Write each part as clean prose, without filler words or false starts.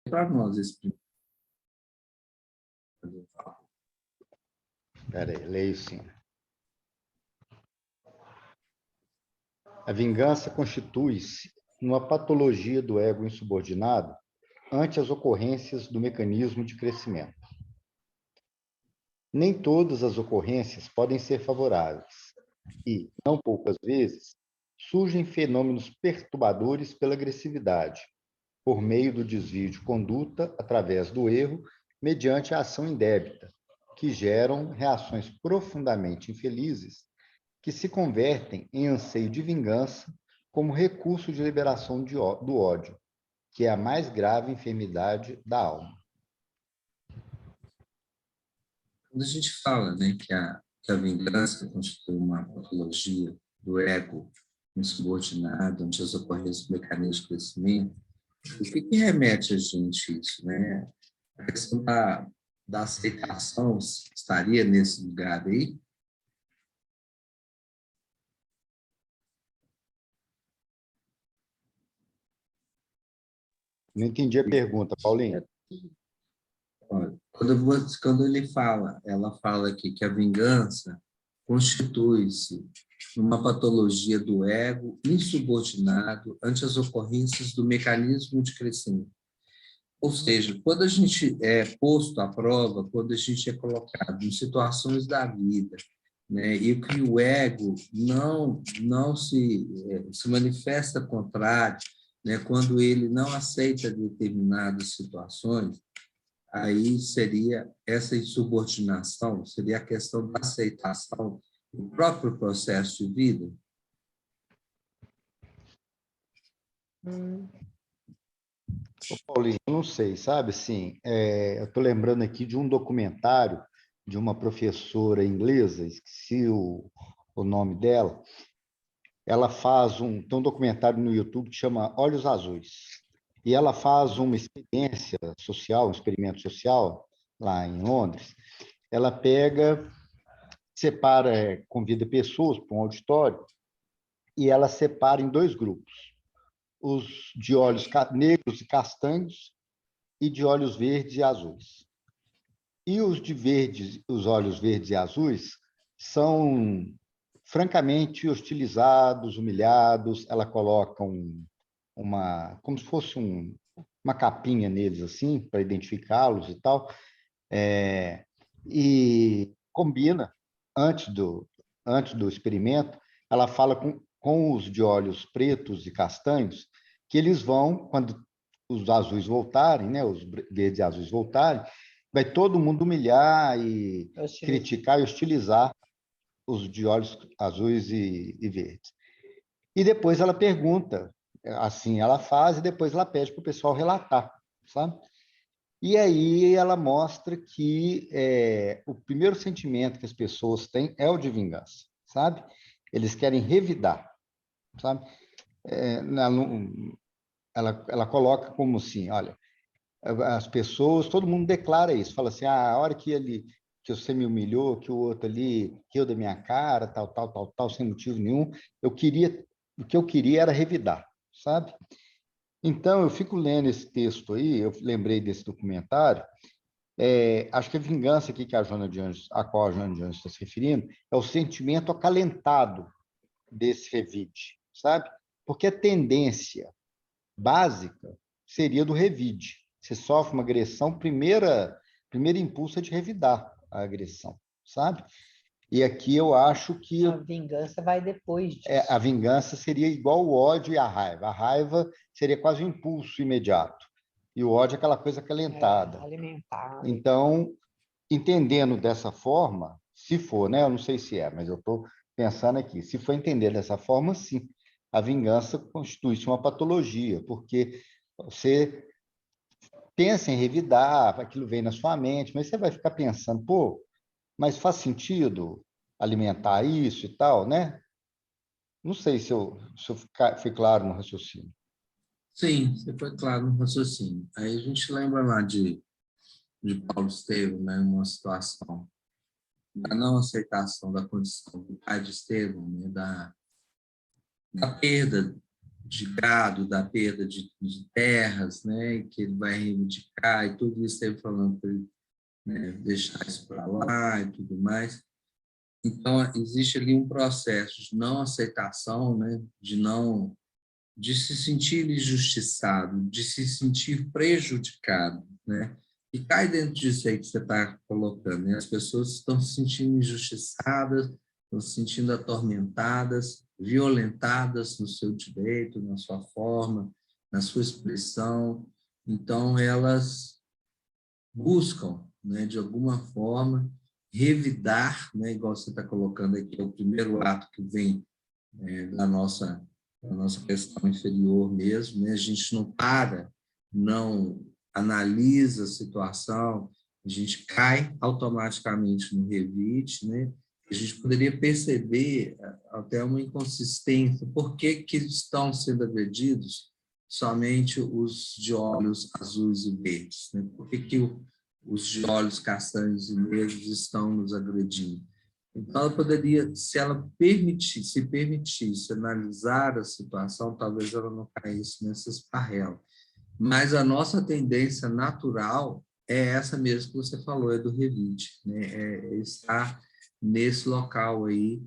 para nós esse primeiro. Espera aí, leio sim. A vingança constitui-se numa patologia do ego insubordinado ante as ocorrências do mecanismo de crescimento. Nem todas as ocorrências podem ser favoráveis e, não poucas vezes, surgem fenômenos perturbadores pela agressividade, por meio do desvio de conduta através do erro, mediante a ação indébita, que geram reações profundamente infelizes que se convertem em anseio de vingança como recurso de liberação do ódio, que é a mais grave enfermidade da alma. Quando a gente fala, né, que a vingança constitui uma patologia do ego insubordinado, onde as ocorrências do mecanismo de crescimento, o que remete a gente isso, né? A questão da aceitação estaria nesse lugar aí? Não entendi a pergunta, Paulinho. Quando ela fala aqui que a vingança constitui-se numa patologia do ego insubordinado ante as ocorrências do mecanismo de crescimento. Ou seja, quando a gente é posto à prova, quando a gente é colocado em situações da vida, né, e que o ego não se manifesta contrário, né, quando ele não aceita determinadas situações, aí seria essa insubordinação, seria a questão da aceitação do próprio processo de vida? Ô, Paulinho, eu não sei, sabe, assim, eu estou lembrando aqui de um documentário de uma professora inglesa, esqueci o nome dela, ela tem um documentário no YouTube que chama Olhos Azuis, e ela faz uma experiência social, um experimento social, lá em Londres. Ela separa, convida pessoas para um auditório, e ela separa em dois grupos, os de olhos negros e castanhos e de olhos verdes e azuis. E os olhos verdes e azuis são francamente hostilizados, humilhados. Ela coloca como se fosse uma capinha neles assim para identificá-los e tal, e combina antes do experimento. Ela fala com os de olhos pretos e castanhos que eles vão, quando os azuis voltarem, né, os verdes e azuis voltarem, vai todo mundo humilhar e criticar e hostilizar os de olhos azuis e verdes. E depois ela pergunta, assim ela faz, e depois ela pede para o pessoal relatar, sabe? E aí ela mostra que o primeiro sentimento que as pessoas têm é o de vingança, sabe? Eles querem revidar, sabe? Ela coloca como assim, olha, as pessoas, todo mundo declara isso, fala assim, a hora que você me humilhou, que o outro ali riu da minha cara, tal, sem motivo nenhum, o que eu queria era revidar, sabe? Então, eu fico lendo esse texto aí, eu lembrei desse documentário, acho que a vingança aqui que a qual a Joana de Anjos está se referindo, é o sentimento acalentado desse revide, sabe? Porque a tendência básica seria do revide. Você sofre uma agressão, primeiro impulso é de revidar a agressão, sabe? E aqui eu acho que a vingança vai depois disso. a vingança seria igual o ódio e a raiva. A raiva seria quase um impulso imediato. E o ódio é aquela coisa acalentada. Alimentar. Então, entendendo dessa forma, se for, né? Eu não sei se é, mas eu estou pensando aqui. Se for entender dessa forma, sim. A vingança constitui-se uma patologia, porque você pensa em revidar, aquilo vem na sua mente, mas você vai ficar pensando, pô, mas faz sentido alimentar isso e tal, né? Não sei se eu fui claro no raciocínio. Sim, você foi claro no raciocínio. Aí a gente lembra lá de Paulo Estevão, né, uma situação da não aceitação da condição do pai de Estevão, né, da perda de gado, da perda de terras, né, que ele vai reivindicar, e tudo isso ele falando para ele, né, deixar isso para lá e tudo mais. Então, existe ali um processo de não aceitação, né, de se sentir injustiçado, de se sentir prejudicado, né? E cai dentro disso aí que você está colocando, né? As pessoas estão se sentindo injustiçadas, estão se sentindo atormentadas, violentadas no seu direito, na sua forma, na sua expressão. Então, elas buscam, né, de alguma forma, revidar, né, igual você está colocando aqui, é o primeiro ato que vem da nossa questão inferior mesmo, né? A gente não para, não analisa a situação, a gente cai automaticamente no revite, né? A gente poderia perceber até uma inconsistência. Por que estão sendo agredidos somente os de olhos azuis e verdes, né? Por que os de olhos castanhos e negros estão nos agredindo? Então, ela poderia, se ela se permitisse analisar a situação, talvez ela não caísse nesse esparrelo. Mas a nossa tendência natural é essa mesmo que você falou, é do revide, né? É estar nesse local aí,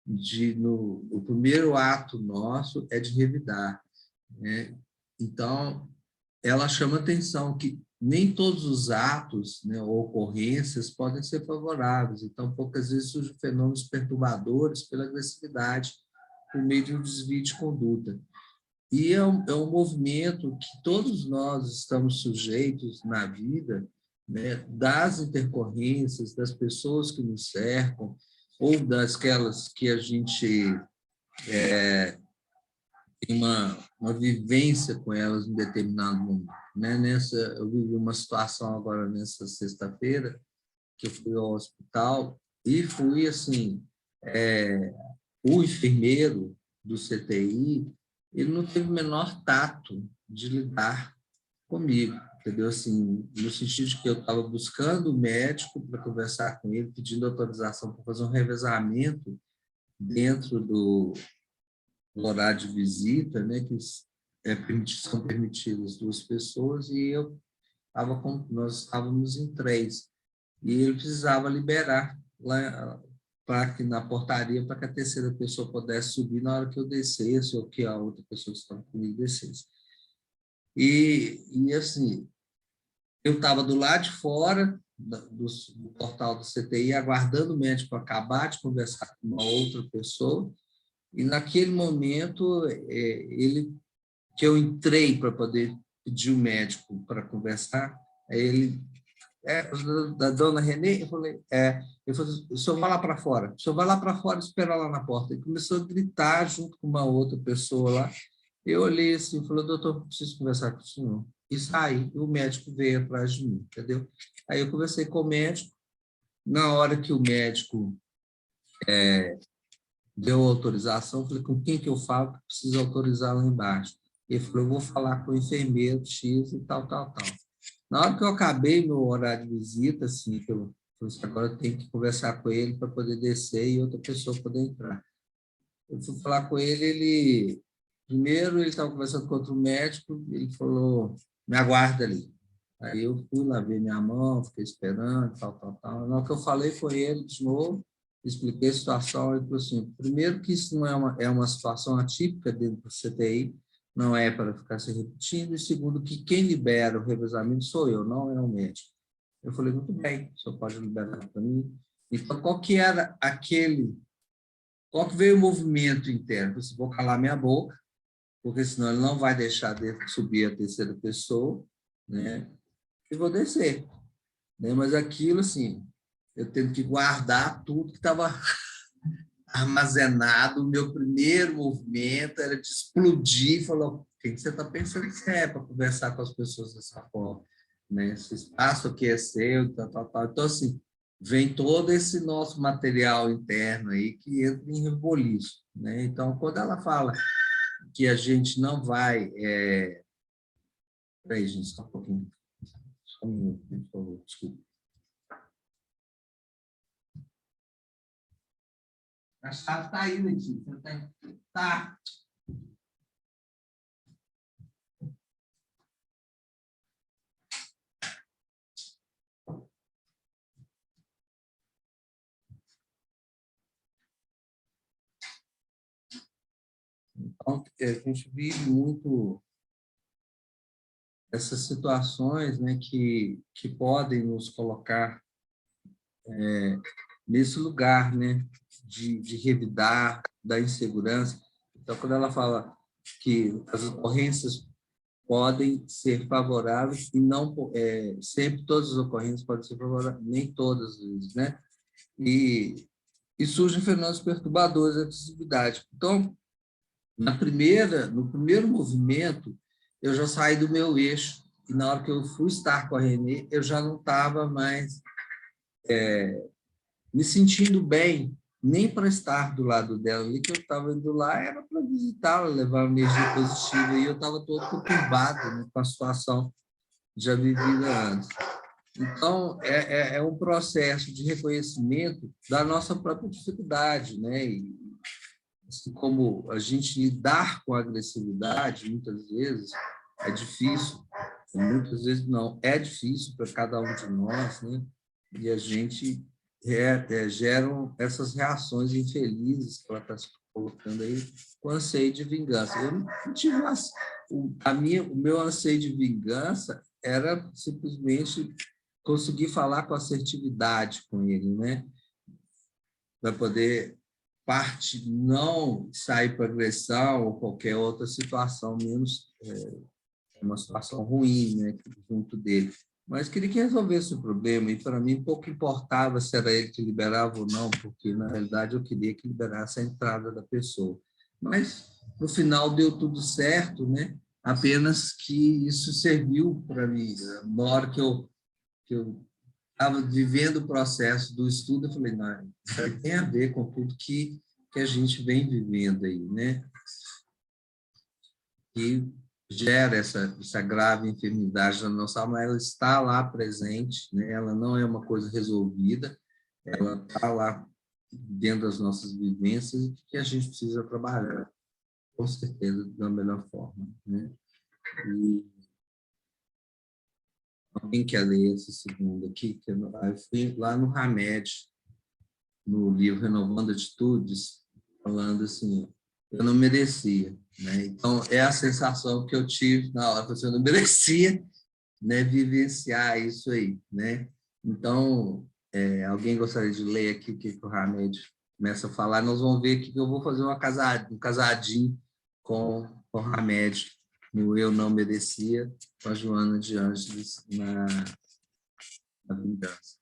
o primeiro ato nosso é de revidar, né? Então, ela chama atenção que nem todos os atos, né, ou ocorrências podem ser favoráveis. Então, poucas vezes surgem fenômenos perturbadores pela agressividade, por meio de um desvio de conduta. E é um movimento que todos nós estamos sujeitos na vida, né, das intercorrências, das pessoas que nos cercam, ou dasquelas que a gente tem uma vivência com elas em determinado momento, né? Eu vivi uma situação agora nessa sexta-feira, que eu fui ao hospital e fui assim, o enfermeiro do CTI, ele não teve o menor tato de lidar comigo, entendeu? Assim, no sentido de que eu estava buscando o médico para conversar com ele, pedindo autorização para fazer um revezamento dentro do horário de visita, né, que são permitidas 2 pessoas, e nós estávamos em 3, e ele precisava liberar lá para que na portaria para que a terceira pessoa pudesse subir na hora que eu descesse ou que a outra pessoa que estava comigo descesse. E assim, eu estava do lado de fora do portal do CTI, aguardando o médico acabar de conversar com uma outra pessoa, e naquele momento que eu entrei para poder pedir o médico para conversar, aí ele, da dona Renê, eu falei, ele falou, o senhor vai lá para fora, o senhor vai lá para fora e espera lá na porta. Ele começou a gritar junto com uma outra pessoa lá. Eu olhei assim, falei, doutor, preciso conversar com o senhor. E saí, e o médico veio atrás de mim, entendeu? Aí eu conversei com o médico, na hora que o médico deu autorização, falei, com quem que eu falo que precisa autorizar lá embaixo? Ele falou, eu vou falar com o enfermeiro X e tal, tal, tal. Na hora que eu acabei meu horário de visita, assim, que eu falei assim, agora eu tenho que conversar com ele para poder descer e outra pessoa poder entrar. Eu fui falar com ele, primeiro ele estava conversando com outro médico, ele falou, me aguarda ali. Aí eu fui lá ver minha mão, fiquei esperando, tal, tal, tal. Na hora que eu falei com ele de novo, expliquei a situação, ele falou assim, primeiro que isso não é uma situação atípica dentro do CTI, não é para ficar se repetindo, e segundo que quem libera o revezamento sou eu, não é o médico. Eu falei, muito bem, o senhor pode liberar para mim. Então, qual que veio o movimento interno? Eu falei, vou calar minha boca, porque senão ele não vai deixar de subir a terceira pessoa, né? E vou descer, né? Mas aquilo, assim, eu tendo que guardar tudo que estava armazenado. O meu primeiro movimento era de explodir, falou, o que você está pensando que é para conversar com as pessoas dessa forma? Né? Esse espaço aqui é seu, tal, tal, tal. Então, assim, vem todo esse nosso material interno aí que entra em reboliço, né? Então, quando ela fala que a gente não vai... Peraí, gente, só um pouquinho. Só um minuto, por favor, desculpa. A chave está aí, Letícia. Tá. Então, a gente vive muito essas situações, né, que podem nos colocar nesse lugar, né, de revidar, da insegurança. Então, quando ela fala que as ocorrências podem ser favoráveis e não sempre todas as ocorrências podem ser favoráveis, nem todas as vezes, né? E surgem fenômenos perturbadores da atividade. Então, no primeiro movimento, eu já saí do meu eixo e na hora que eu fui estar com a Renê, eu já não estava mais me sentindo bem, nem para estar do lado dela ali, que eu estava indo lá, era para visitá-la, levar uma energia positiva, e eu estava todo perturbado, né, com a situação já vivida antes. Então, é um processo de reconhecimento da nossa própria dificuldade, né? E, assim como a gente lidar com a agressividade, muitas vezes, é difícil, muitas vezes não, é difícil para cada um de nós, né? E a gente geram essas reações infelizes que ela está se colocando aí, com anseio de vingança. Eu não tive o meu anseio de vingança era simplesmente conseguir falar com assertividade com ele, né? Para poder não sair para agressão ou qualquer outra situação, menos uma situação ruim, né, junto dele. Mas queria que resolvesse o problema, e para mim pouco importava se era ele que liberava ou não, porque, na realidade, eu queria que liberasse a entrada da pessoa. Mas, no final, deu tudo certo, né? Apenas que isso serviu para mim. Na hora que eu estava vivendo o processo do estudo, eu falei, não, isso aí tem a ver com tudo que a gente vem vivendo aí, né? E gera essa grave enfermidade na nossa alma, ela está lá presente, né? Ela não é uma coisa resolvida, ela está lá dentro das nossas vivências e que a gente precisa trabalhar, com certeza, da melhor forma, né? E alguém quer ler esse segundo aqui? Que eu fui lá no Hamed, no livro Renovando Atitudes, falando assim, eu não merecia, né? Então, é a sensação que eu tive na hora, que eu não merecia, né, vivenciar isso aí, né? Então, alguém gostaria de ler aqui o que o Hamed começa a falar? Nós vamos ver aqui que eu vou fazer um casadinho com o Hamed, no Eu Não Merecia, com a Joana de Ângeles na Vingança.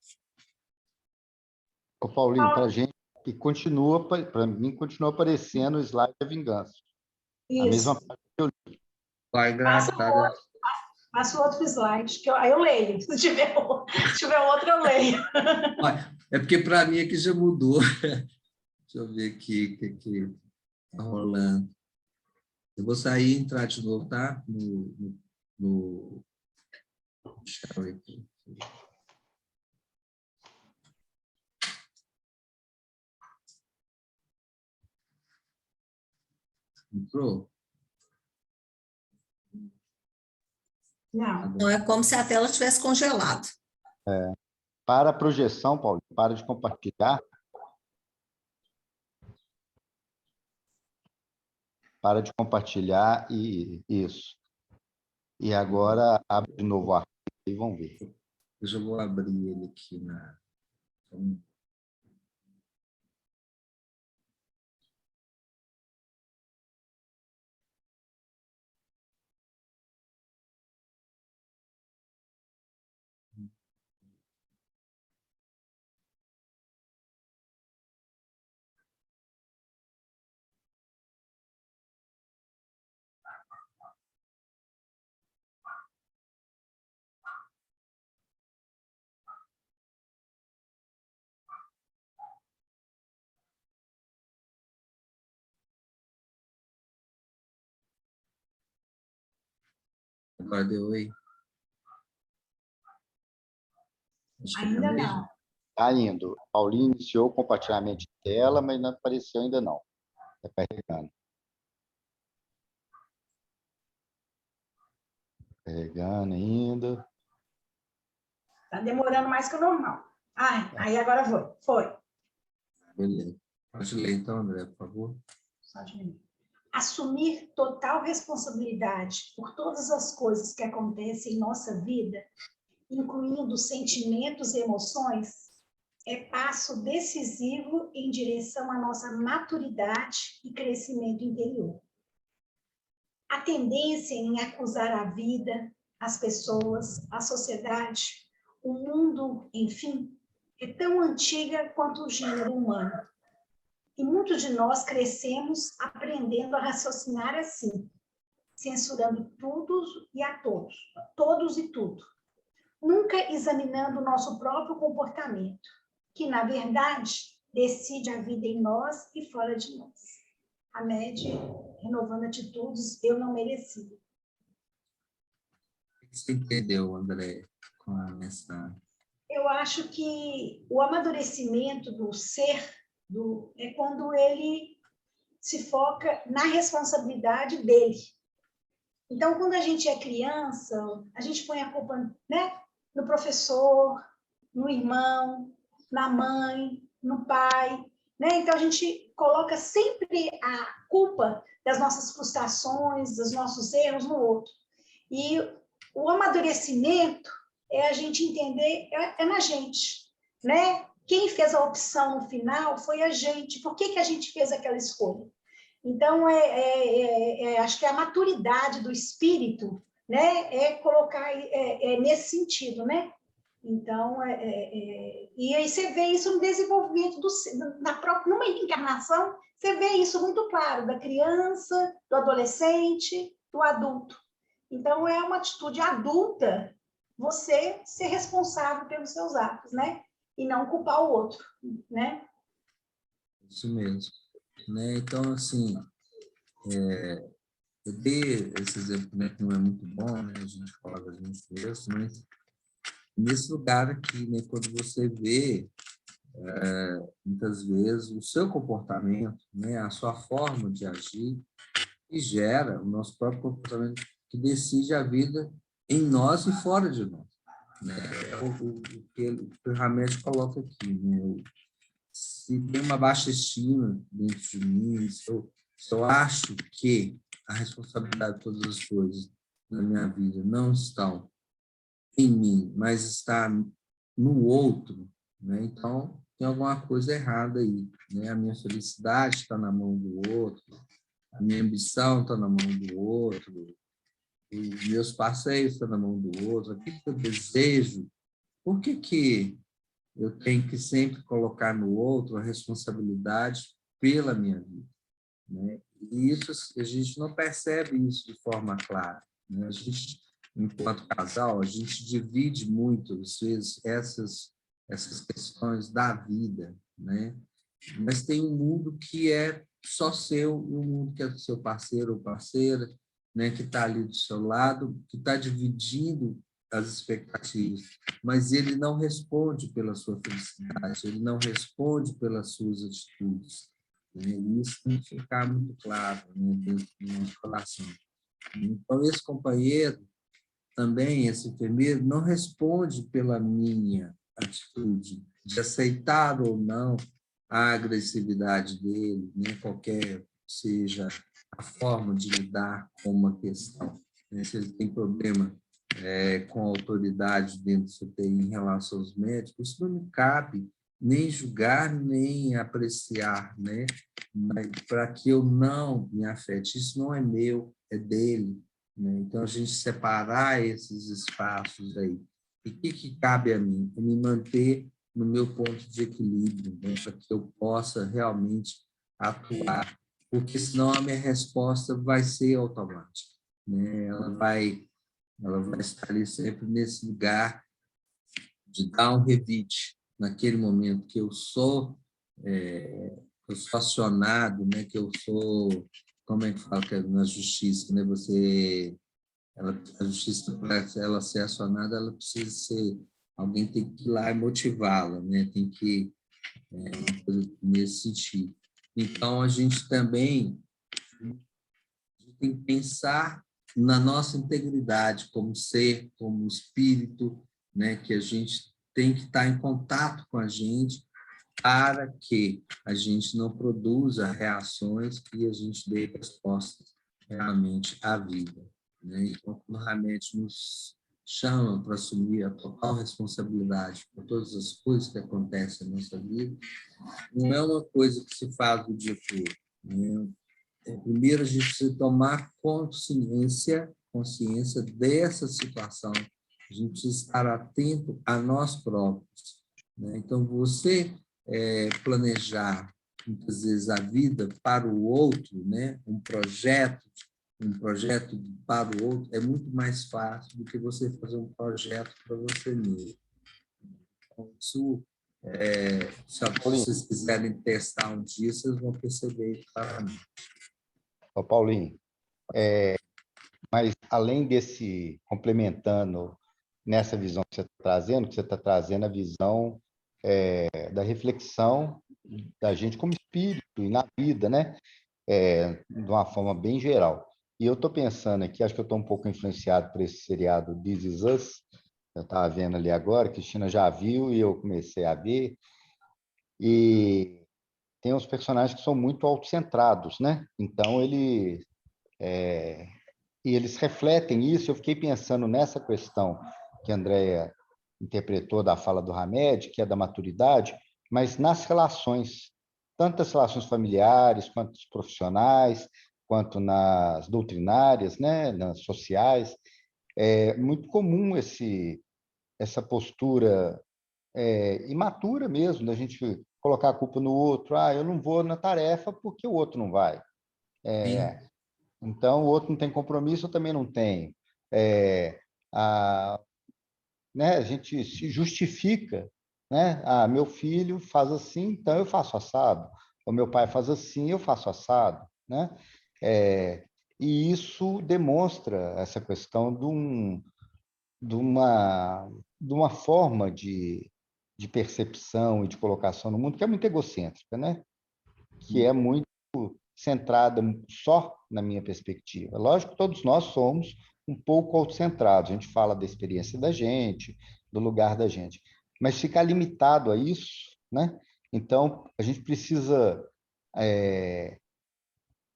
Ô, Paulinho, para a gente, que continua, para mim, continua aparecendo o slide da vingança. Isso. A mesma parte que eu li. Vai, engraçado. Passa o outro slide, que eu leio. Se tiver outro, eu leio. É porque para mim aqui já mudou. Deixa eu ver aqui o que está rolando. Eu vou sair e entrar de novo, tá? No share aqui. Entrou? Não. Não, é como se a tela tivesse congelado. Para a projeção, Paulinho, para de compartilhar. Para de compartilhar e isso. E agora abre de novo o arquivo e vão ver. Eu já vou abrir ele aqui na. Agora deu aí? Ainda não. Está indo. Paulinho iniciou o compartilhamento de tela, mas não apareceu ainda não. Está carregando. Carregando ainda. Está demorando mais que o normal. Aí agora foi. Beleza. Pode ler então, André, por favor. Só de mim. assumir total responsabilidade por todas as coisas que acontecem em nossa vida, incluindo sentimentos e emoções, é passo decisivo em direção à nossa maturidade e crescimento interior. A tendência em acusar a vida, as pessoas, a sociedade, o mundo, enfim, é tão antiga quanto o gênero humano. E muitos de nós crescemos aprendendo a raciocinar assim, censurando tudo e a todos, todos e tudo. Nunca examinando o nosso próprio comportamento, que, na verdade, decide a vida em nós e fora de nós. A MED, renovando atitudes, eu não merecia. O que você entendeu, André, com essa... Eu acho que o amadurecimento do ser é quando ele se foca na responsabilidade dele. Então, quando a gente é criança, a gente põe a culpa, né, no professor, no irmão, na mãe, no pai, né? Então, a gente coloca sempre a culpa das nossas frustrações, dos nossos erros no outro. E o amadurecimento é a gente entender, é na gente, né? Quem fez a opção no final foi a gente. Por que a gente fez aquela escolha? Então, acho que a maturidade do espírito, né, é colocar nesse sentido, né? Então, e aí você vê isso no desenvolvimento numa encarnação, você vê isso muito claro, da criança, do adolescente, do adulto. Então, é uma atitude adulta você ser responsável pelos seus atos, né? E não culpar o outro, né? Isso mesmo. Né? Então, assim, eu dei esse exemplo, né, que não é muito bom, né? A gente fala da gente mesmo, mas nesse lugar aqui, né, quando você vê, muitas vezes, o seu comportamento, né, a sua forma de agir, que gera o nosso próprio comportamento, que decide a vida em nós e fora de nós. Né? É o que o Hamed coloca aqui. Né? Se tem uma baixa estima dentro de mim, se eu acho que a responsabilidade de todas as coisas na minha vida não estão em mim, mas está no outro, né? Então tem alguma coisa errada aí. Né? A minha felicidade está na mão do outro, a minha ambição está na mão do outro, os meus passeios estão na mão do outro, aquilo que eu desejo. Por que eu tenho que sempre colocar no outro a responsabilidade pela minha vida? Né? E isso, a gente não percebe isso de forma clara. Né? A gente, enquanto casal, a gente divide muito, às vezes, essas questões da vida, né? Mas tem um mundo que é só seu, e um mundo que é do seu parceiro ou parceira, né? Que está ali do seu lado, que está dividindo as expectativas, mas ele não responde pela sua felicidade, ele não responde pelas suas atitudes. Né? E isso tem que ficar muito claro, né, dentro do nosso coração. Então, esse companheiro, também, esse enfermeiro, não responde pela minha atitude de aceitar ou não a agressividade dele, né, qualquer seja a forma de lidar com uma questão. Né? Se ele tem problema com a autoridade dentro do CTI em relação aos médicos, isso não me cabe nem julgar, nem apreciar, né? Mas para que eu não me afete. Isso não é meu, é dele. Né? Então, a gente separar esses espaços aí. E o que cabe a mim? É me manter no meu ponto de equilíbrio, né? Para que eu possa realmente atuar. Porque senão a minha resposta vai ser automática. Né? Ela vai estar ali sempre nesse lugar de dar um revite naquele momento que eu sou acionado, né? Que eu sou, como é que fala que é na justiça, né? A justiça, para ela ser acionada, ela precisa ser, alguém tem que ir lá e motivá-la, né? Tem que, uma coisa nesse sentido. Então, a gente também tem que pensar na nossa integridade como ser, como espírito, né? Que a gente tem que estar em contato com a gente para que a gente não produza reações e a gente dê respostas realmente à vida, né? Então, quando o Hamed nos chama para assumir a total responsabilidade por todas as coisas que acontecem na nossa vida, não é uma coisa que se faz do dia para o outro, né? Primeiro, a gente precisa tomar consciência dessa situação. A gente precisa estar atento a nós próprios, né? Então, você planejar, muitas vezes, a vida para o outro, né? Um projeto para o outro, é muito mais fácil do que você fazer um projeto para você mesmo. Então, isso, se vocês quiserem testar um dia, vocês vão perceber claramente. Ô, Paulinho, mas além desse, complementando nessa visão que você está trazendo a visão da reflexão da gente como espírito e na vida, né? De uma forma bem geral. E eu estou pensando aqui, acho que eu estou um pouco influenciado por esse seriado This Is Us, eu estava vendo ali agora, Cristina já viu e eu comecei a ver, e tem uns personagens que são muito autocentrados, né? Então, e eles refletem isso. Eu fiquei pensando nessa questão que a Andrea interpretou da fala do Hamed, que é da maturidade, mas nas relações, tanto as relações familiares, quanto as profissionais, quanto nas doutrinárias, né, nas sociais. É muito comum essa postura imatura mesmo, da gente colocar a culpa no outro. Ah, eu não vou na tarefa porque o outro não vai. Então, o outro não tem compromisso, eu também não tenho. A, né, a gente se justifica, né? Ah, meu filho faz assim, então eu faço assado. O meu pai faz assim, eu faço assado, né? E isso demonstra essa questão de uma forma de percepção e de colocação no mundo que é muito egocêntrica, né? Que é muito centrada só na minha perspectiva. Lógico que todos nós somos um pouco autocentrados, a gente fala da experiência da gente, do lugar da gente, mas ficar limitado a isso, né? Então, a gente precisa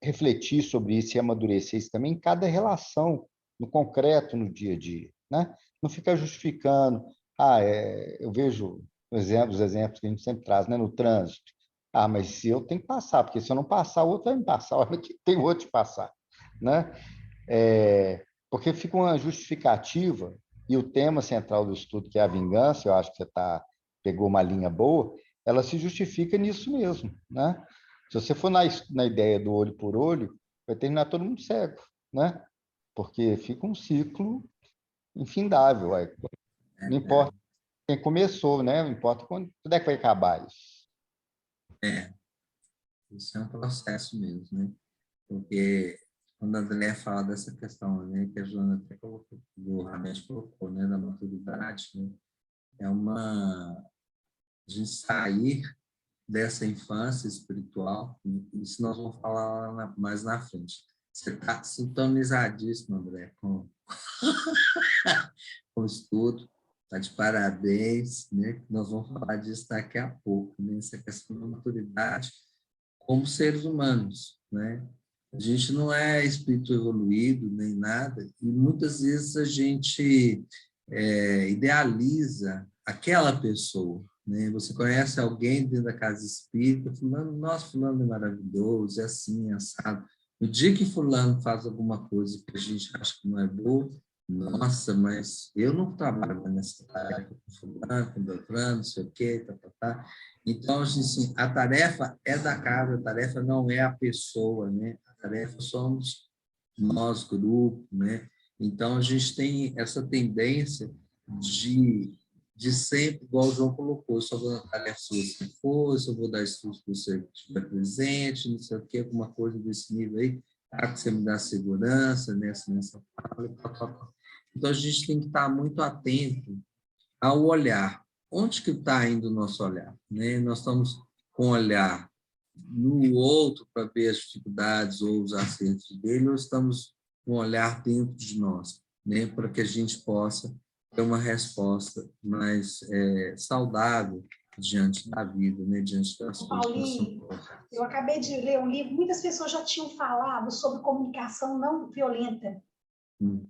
refletir sobre isso e amadurecer isso também em cada relação, no concreto, no dia a dia, né? Não ficar justificando. Eu vejo os exemplos que a gente sempre traz, né? No trânsito. Ah, mas se eu tenho que passar, porque se eu não passar, o outro vai me passar, olha que tem outro de passar, né? Porque fica uma justificativa, e o tema central do estudo, que é a vingança, eu acho que você pegou uma linha boa, ela se justifica nisso mesmo, né? Se você for na ideia do olho por olho, vai terminar todo mundo cego, né? Porque fica um ciclo infindável. Não importa quem começou, né? Não importa quando é que vai acabar isso. Isso é um processo mesmo, né? Porque quando a André fala dessa questão, né, que a Joana até colocou, o Ramesh colocou, né, da maturidade, né, é a gente sair dessa infância espiritual, isso nós vamos falar mais na frente. Você está sintonizadíssimo, André, com o estudo, está de parabéns, né? Nós vamos falar disso daqui a pouco, né? Essa questão da maturidade como seres humanos, né? A gente não é espírito evoluído nem nada, e muitas vezes a gente idealiza aquela pessoa, né? Você conhece alguém dentro da casa espírita, fulano, nossa, fulano é maravilhoso, é assim, é assado. No dia que fulano faz alguma coisa que a gente acha que não é boa, nossa, mas eu não trabalho nessa tarefa com fulano, com Beltrano, não sei o quê, tá. Então, assim, a tarefa é da casa, a tarefa não é a pessoa, né? A tarefa somos nós, grupo, né? Então, a gente tem essa tendência de sempre, igual o João colocou, só vou na tarefa se for, só vou dar estudo se você estiver presente, não sei o quê, alguma coisa desse nível aí, que você me dá segurança nessa fala, Então, a gente tem que estar muito atento ao olhar. Onde que está indo o nosso olhar? Né? Nós estamos com o olhar no outro para ver as dificuldades ou os acertos dele, ou estamos com o olhar dentro de nós, né? Para que a gente possa ter uma resposta mais saudável diante da vida, né? Diante das coisas que nós Paulinho, somos. eu acabei de ler um livro, muitas pessoas já tinham falado sobre comunicação não violenta,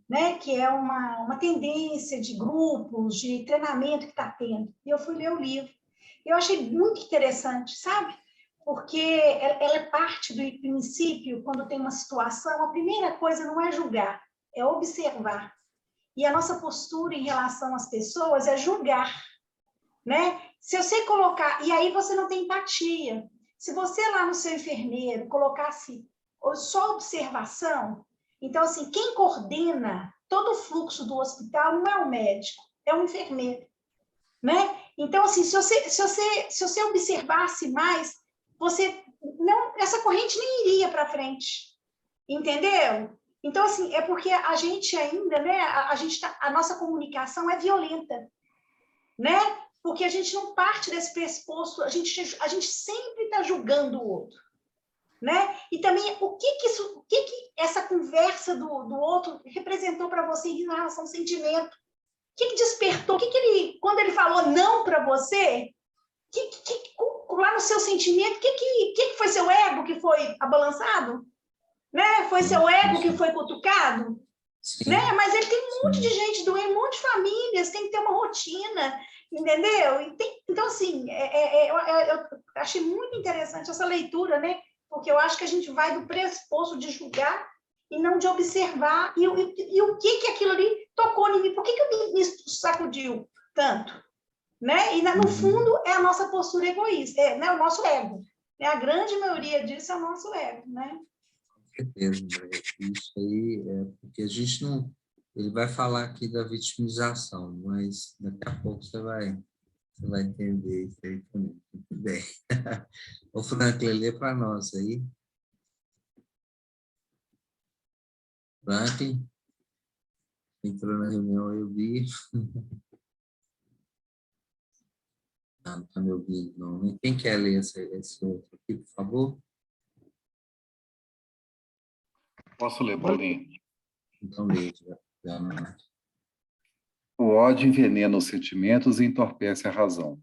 né? Que é uma tendência de grupos, de treinamento que está tendo. E eu fui ler o livro. Eu achei muito interessante, sabe? Porque ela parte do princípio, quando tem uma situação, a primeira coisa não é julgar, é observar. E a nossa postura em relação às pessoas é julgar, né? Se você colocar, e aí você não tem empatia. Se você lá no seu enfermeiro colocasse só observação, então assim, quem coordena todo o fluxo do hospital não é o médico, é o enfermeiro, né? Então assim, se você observasse mais, você não, essa corrente nem iria para frente, entendeu? Então assim, é porque a gente ainda, né? A gente a nossa comunicação é violenta, né? Porque a gente não parte desse pressuposto, a gente sempre está julgando o outro, né? E também o que essa conversa do outro representou para você em relação ao sentimento? O que despertou? Ele, quando ele falou não para você, lá no seu sentimento, que foi seu ego que foi abalançado? Né? Foi seu ego que foi cutucado? Né? Mas ele tem um monte de gente doente, um monte de famílias, tem que ter uma rotina, entendeu? Então, assim, eu achei muito interessante essa leitura, né? Porque eu acho que a gente vai do pressuposto de julgar e não de observar. E o que aquilo ali tocou em mim? Por que me sacudiu tanto? Né? E, no fundo, é a nossa postura egoísta, né? O nosso ego. Né? A grande maioria disso é o nosso ego, né? Certeza, André. Isso aí é porque a gente não. Ele vai falar aqui da vitimização, mas daqui a pouco você vai entender isso aí também. Muito bem. O Franklin, lê para nós aí. Franklin, entrou na reunião, eu vi. Não está me ouvindo, não. Né? Quem quer ler esse outro aqui, por favor? Posso ler, Paulinho? Então, lê. O ódio envenena os sentimentos e entorpece a razão,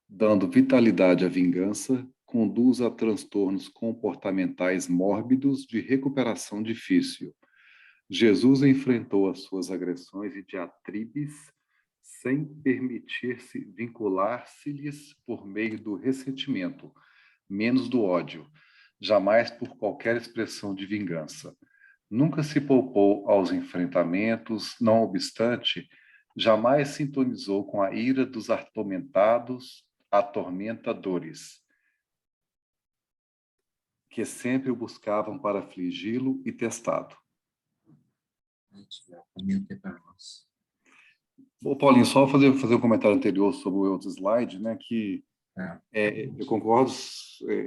dando vitalidade à vingança, conduz a transtornos comportamentais mórbidos de recuperação difícil. Jesus enfrentou as suas agressões e diatribes sem permitir-se vincular-se-lhes por meio do ressentimento, menos do ódio, jamais por qualquer expressão de vingança. Nunca se poupou aos enfrentamentos, não obstante, jamais sintonizou com a ira dos atormentadores, que sempre o buscavam para afligi-lo e testá-lo. Bom, Paulinho, só fazer um comentário anterior sobre o outro slide, né, que eu concordo,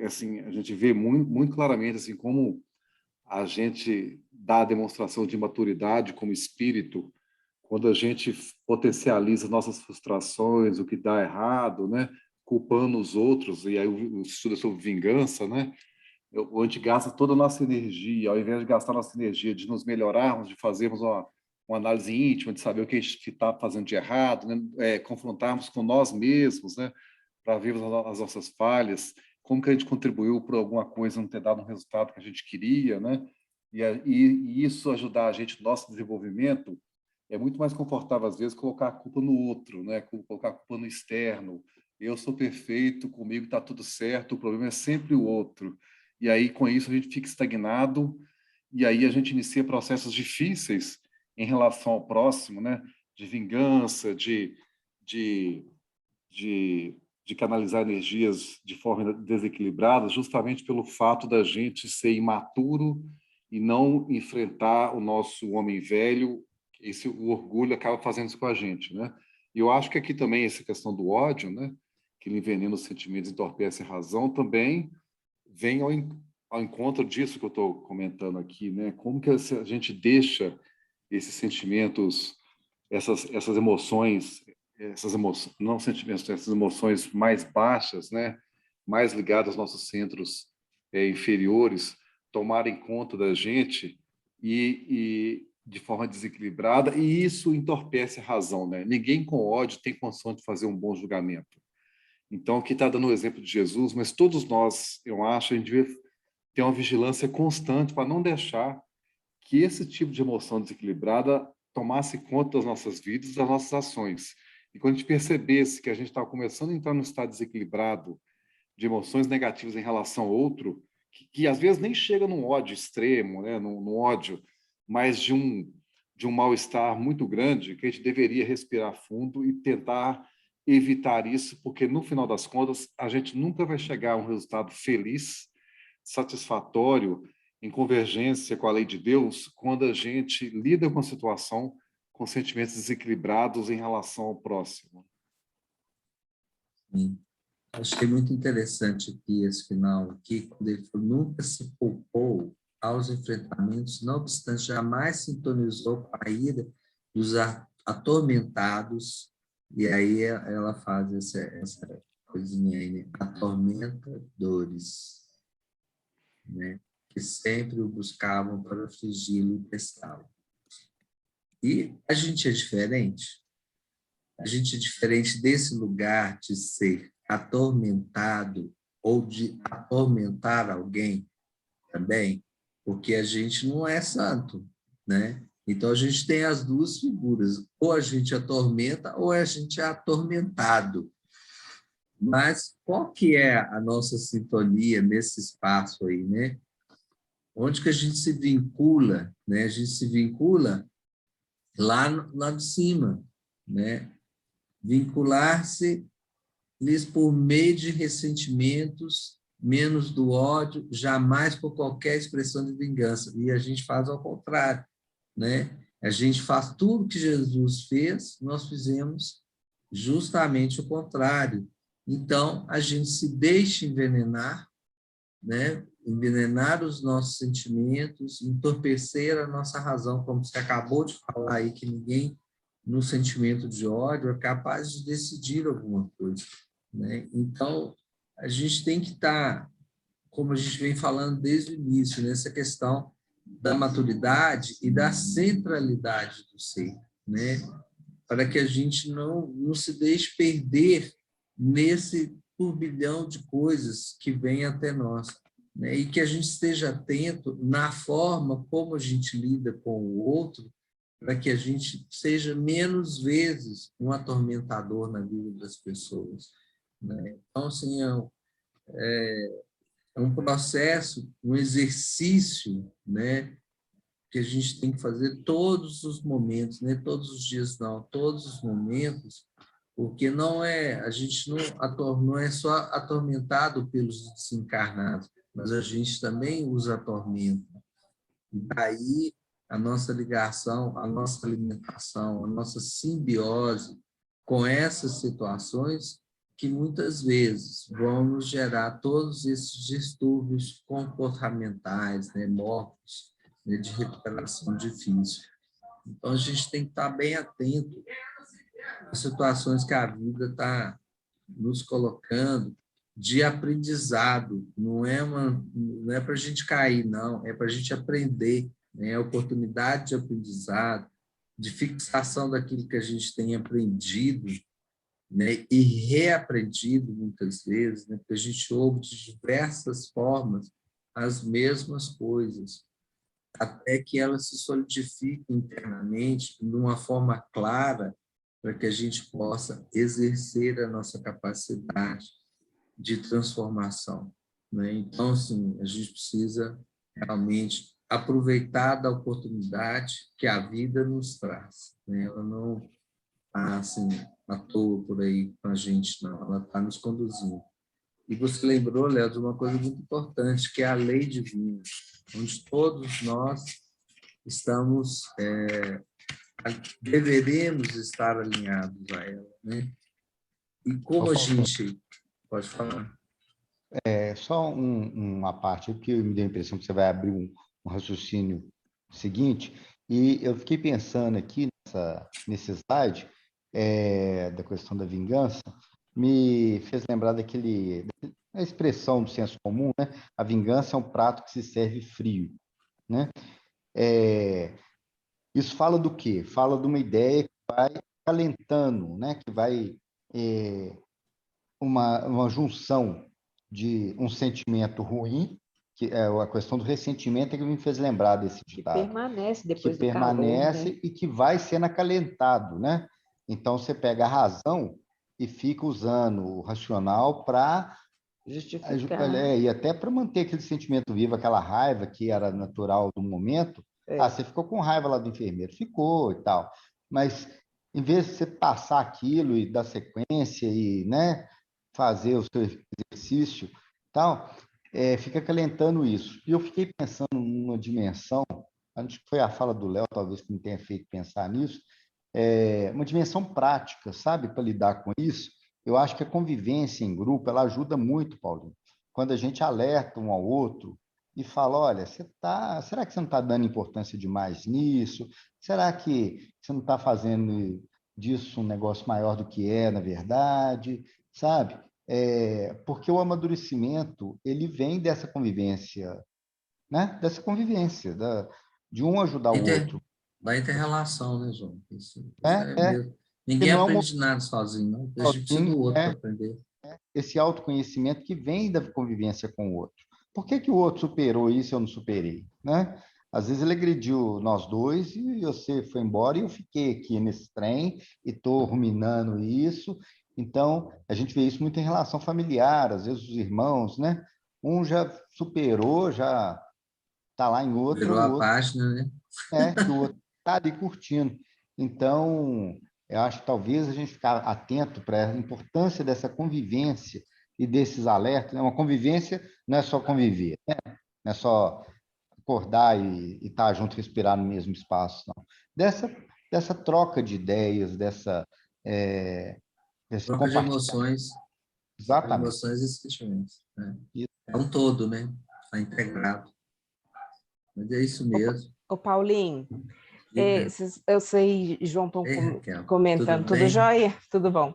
assim, a gente vê muito claramente assim, como a gente dá a demonstração de maturidade como espírito quando a gente potencializa nossas frustrações, o que dá errado, né, culpando os outros, e aí o estudo sobre vingança, né, a gente gasta toda a nossa energia, ao invés de gastar nossa energia de nos melhorarmos, de fazermos uma análise íntima, de saber o que a gente está fazendo de errado, né? Confrontarmos com nós mesmos, né? Para vermos as nossas falhas, como que a gente contribuiu para alguma coisa não ter dado um resultado que a gente queria, né? E isso ajudar a gente no nosso desenvolvimento é muito mais confortável, às vezes, colocar a culpa no outro, né? Colocar a culpa no externo. Eu sou perfeito, comigo está tudo certo, o problema é sempre o outro. E aí, com isso, a gente fica estagnado, e aí a gente inicia processos difíceis em relação ao próximo, né? De vingança, de canalizar energias de forma desequilibrada, justamente pelo fato da gente ser imaturo e não enfrentar o nosso homem velho. O orgulho acaba fazendo isso com a gente, né? E eu acho que aqui também essa questão do ódio, né? Que ele envenena os sentimentos, entorpece a razão, também vem ao encontro disso que eu estou comentando aqui, né? Como que a gente deixa esses sentimentos, essas emoções, não sentimentos, essas emoções mais baixas, né? Mais ligadas aos nossos centros inferiores, tomarem conta da gente e de forma desequilibrada, e isso entorpece a razão, né? Ninguém com ódio tem condição de fazer um bom julgamento. Então, aqui está dando o exemplo de Jesus, mas todos nós, eu acho, a gente devia ter uma vigilância constante para não deixar que esse tipo de emoção desequilibrada tomasse conta das nossas vidas, das nossas ações. E quando a gente percebesse que a gente estava começando a entrar num estado desequilibrado de emoções negativas em relação ao outro, que às vezes nem chega num ódio extremo, né, num ódio, mas de um mal-estar muito grande, que a gente deveria respirar fundo e tentar evitar isso, porque no final das contas a gente nunca vai chegar a um resultado feliz, satisfatório, em convergência com a lei de Deus, quando a gente lida com a situação com sentimentos desequilibrados em relação ao próximo. Sim. Achei muito interessante aqui esse final, aqui, quando ele falou, nunca se poupou aos enfrentamentos, não obstante, jamais sintonizou com a ira dos atormentados, e aí ela faz essa coisinha aí, né? Atormentadores, né? Que sempre o buscavam para afligi-lo e testá-lo. E a gente é diferente? A gente é diferente desse lugar de ser atormentado ou de atormentar alguém também, porque a gente não é santo, né? Então a gente tem as duas figuras, ou a gente atormenta ou a gente é atormentado. Mas qual que é a nossa sintonia nesse espaço aí, né? Onde que a gente se vincula, né? A gente se vincula lá de cima, né? Vincular-se-lhes por meio de ressentimentos, menos do ódio, jamais por qualquer expressão de vingança. E a gente faz ao contrário, né? A gente faz tudo que Jesus fez, nós fizemos justamente o contrário. Então, a gente se deixa envenenar, né? Envenenar os nossos sentimentos, entorpecer a nossa razão, como você acabou de falar aí, que ninguém, no sentimento de ódio, é capaz de decidir alguma coisa, né? Então, a gente tem que estar, como a gente vem falando desde o início, nessa questão da maturidade e da centralidade do ser, né? Para que a gente não se deixe perder nesse turbilhão de coisas que vem até nós, né? E que a gente esteja atento na forma como a gente lida com o outro, para que a gente seja menos vezes um atormentador na vida das pessoas, né? Então, assim, é um processo, um exercício, né, que a gente tem que fazer todos os momentos, né? Todos os dias não, todos os momentos, porque a gente não é só atormentado pelos desencarnados, mas a gente também os atormenta. E daí a nossa ligação, a nossa alimentação, a nossa simbiose com essas situações que muitas vezes vão nos gerar todos esses distúrbios comportamentais, né, mortos, né, de recuperação difícil. Então, a gente tem que estar bem atento às situações que a vida está nos colocando de aprendizado. Não é para a gente cair, não, é para a gente aprender, né? É oportunidade de aprendizado, de fixação daquilo que a gente tem aprendido, né? E reaprendido muitas vezes, né? Porque a gente ouve de diversas formas as mesmas coisas, até que elas se solidifiquem internamente de uma forma clara para que a gente possa exercer a nossa capacidade de transformação, né? Então, assim, a gente precisa realmente aproveitar da oportunidade que a vida nos traz, né? Ela não está, assim, à toa por aí com a gente, não. Ela está nos conduzindo. E você lembrou, Léo, de uma coisa muito importante, que é a lei divina, onde todos nós estamos, deveremos estar alinhados a ela, né? E como a gente... Pode falar. Só uma parte, porque me deu a impressão que você vai abrir um raciocínio seguinte, e eu fiquei pensando aqui nesse slide da questão da vingança, me fez lembrar a expressão do senso comum, né? A vingança é um prato que se serve frio, né? Isso fala do quê? Fala de uma ideia que vai acalentando, né? Que vai uma junção de um sentimento ruim, que é a questão do ressentimento que me fez lembrar desse ditado. Permanece Que depois do permanece calor, né? e que vai sendo acalentado, né? Então, você pega a razão e fica usando o racional para Justificar. e até para manter aquele sentimento vivo, aquela raiva que era natural do momento. Você ficou com raiva lá do enfermeiro, ficou e tal, mas em vez de você passar aquilo e dar sequência e, né, fazer o seu exercício, tal, fica acalentando isso. E eu fiquei pensando numa dimensão, acho que foi a fala do Léo, talvez que me tenha feito pensar nisso, uma dimensão prática, sabe, para lidar com isso. Eu acho que a convivência em grupo, ela ajuda muito, Paulinho. Quando a gente alerta um ao outro e fala, olha, será que você não está dando importância demais nisso? Será que você não está fazendo disso um negócio maior do que é, na verdade? Sabe? Porque o amadurecimento, ele vem dessa convivência, né? Dessa convivência, de um ajudar o outro. Da inter-relação, né, João? Isso é É, mesmo. que Ninguém não é aprende nada sozinho, não. A gente precisa do outro para aprender. esse autoconhecimento que vem da convivência com o outro. Por que que o outro superou isso e eu não superei, né? Às vezes ele agrediu nós dois e você foi embora e eu fiquei aqui nesse trem e estou ruminando isso. Então, a gente vê isso muito em relação familiar, às vezes os irmãos, né? Um já superou, já está lá em outro, Virou o a outro página, né? e o outro está ali curtindo. Então, eu acho que talvez a gente ficar atento para a importância dessa convivência e desses alertas. Né? Uma convivência não é só conviver, né? Não é só acordar e estar junto, respirar no mesmo espaço, não. Dessa troca de ideias, desse Troca de compartilhamento. emoções, Exatamente. emoções e sentimentos. Né? Isso. É um todo, né? Está integrado. Mas é isso mesmo. Ô, Paulinho, Diga. eu sei, João, estão Ei, Raquel, comentando, tudo bem? jóia? Tudo bom.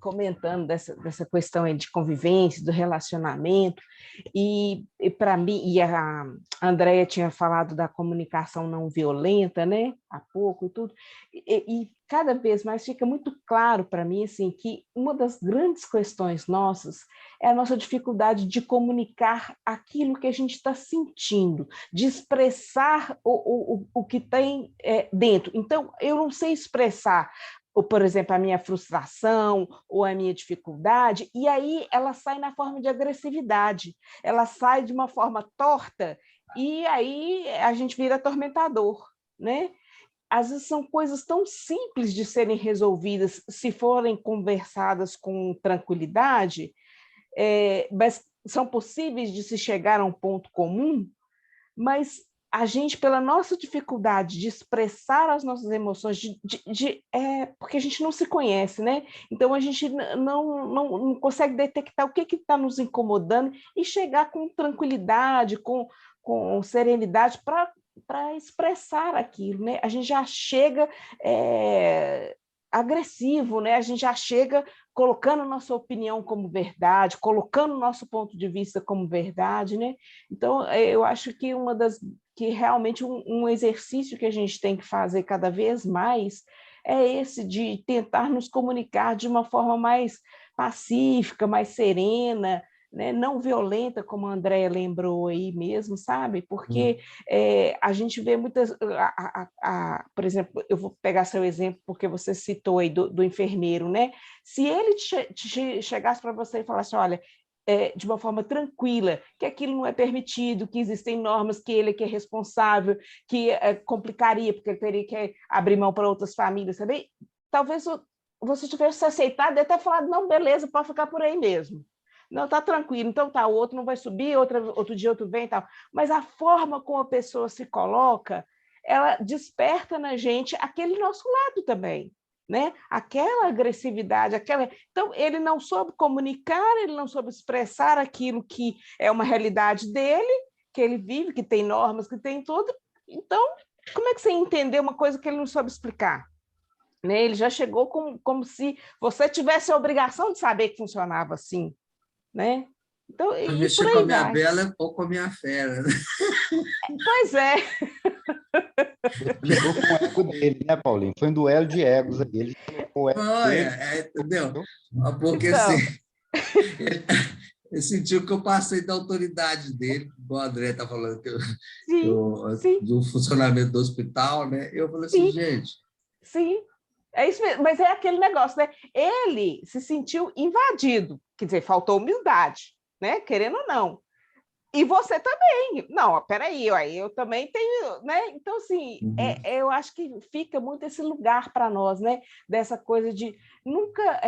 Comentando dessa questão aí de convivência, do relacionamento, e para mim, e a Andrea tinha falado da comunicação não violenta, né, há pouco e tudo, e cada vez mais fica muito claro para mim, assim, que uma das grandes questões nossas é a nossa dificuldade de comunicar aquilo que a gente está sentindo, de expressar o que tem dentro. Então, eu não sei expressar, por exemplo, a minha frustração ou a minha dificuldade, e aí ela sai na forma de agressividade, ela sai de uma forma torta, e aí a gente vira atormentador, né? Às vezes são coisas tão simples de serem resolvidas se forem conversadas com tranquilidade, mas são possíveis de se chegar a um ponto comum, mas a gente, pela nossa dificuldade de expressar as nossas emoções, porque a gente não se conhece, né? Então, a gente não consegue detectar o que está nos incomodando e chegar com tranquilidade, com serenidade para expressar aquilo, né? A gente já chega agressivo, né? A gente já chega colocando nossa opinião como verdade, colocando nosso ponto de vista como verdade, né? Então, eu acho que que realmente um exercício que a gente tem que fazer cada vez mais é esse de tentar nos comunicar de uma forma mais pacífica, mais serena, né? Não violenta, como a Andrea lembrou aí mesmo, sabe? Porque a gente vê muitas... por exemplo, eu vou pegar seu exemplo, porque você citou aí do enfermeiro, né? Se ele chegasse para você e falasse, olha, de uma forma tranquila, que aquilo não é permitido, que existem normas, que ele é responsável, que complicaria, porque ele teria que abrir mão para outras famílias, sabe? Talvez você tivesse aceitado e até falado, não, beleza, pode ficar por aí mesmo. Não, tá tranquilo, então tá, o outro não vai subir, outro dia outro vem e tal. Mas a forma como a pessoa se coloca, ela desperta na gente aquele nosso lado também, né? Aquela agressividade, Então, ele não soube comunicar, ele não soube expressar aquilo que é uma realidade dele, que ele vive, que tem normas, que tem tudo. Então, como é que você entendeu uma coisa que ele não soube explicar? Né? Ele já chegou como se você tivesse a obrigação de saber que funcionava assim, né? Então, e mexer por com a aí minha vai. bela é pouco com a minha fera. Né? Pois é. Chegou com o ego dele, né, Paulinho? Foi um duelo de egos aí. Ele Olha, entendeu? Porque Então. assim, ele sentiu que eu passei da autoridade dele, igual o André está falando, Sim, do funcionamento do hospital, né? Eu falei assim, sim, gente. sim. É isso mesmo, mas é aquele negócio, né? Ele se sentiu invadido, quer dizer, faltou humildade, né? Querendo ou não. E você também. Não, peraí, eu também tenho, né? Então, assim, Uhum. eu acho que fica muito esse lugar para nós, né? Dessa coisa de nunca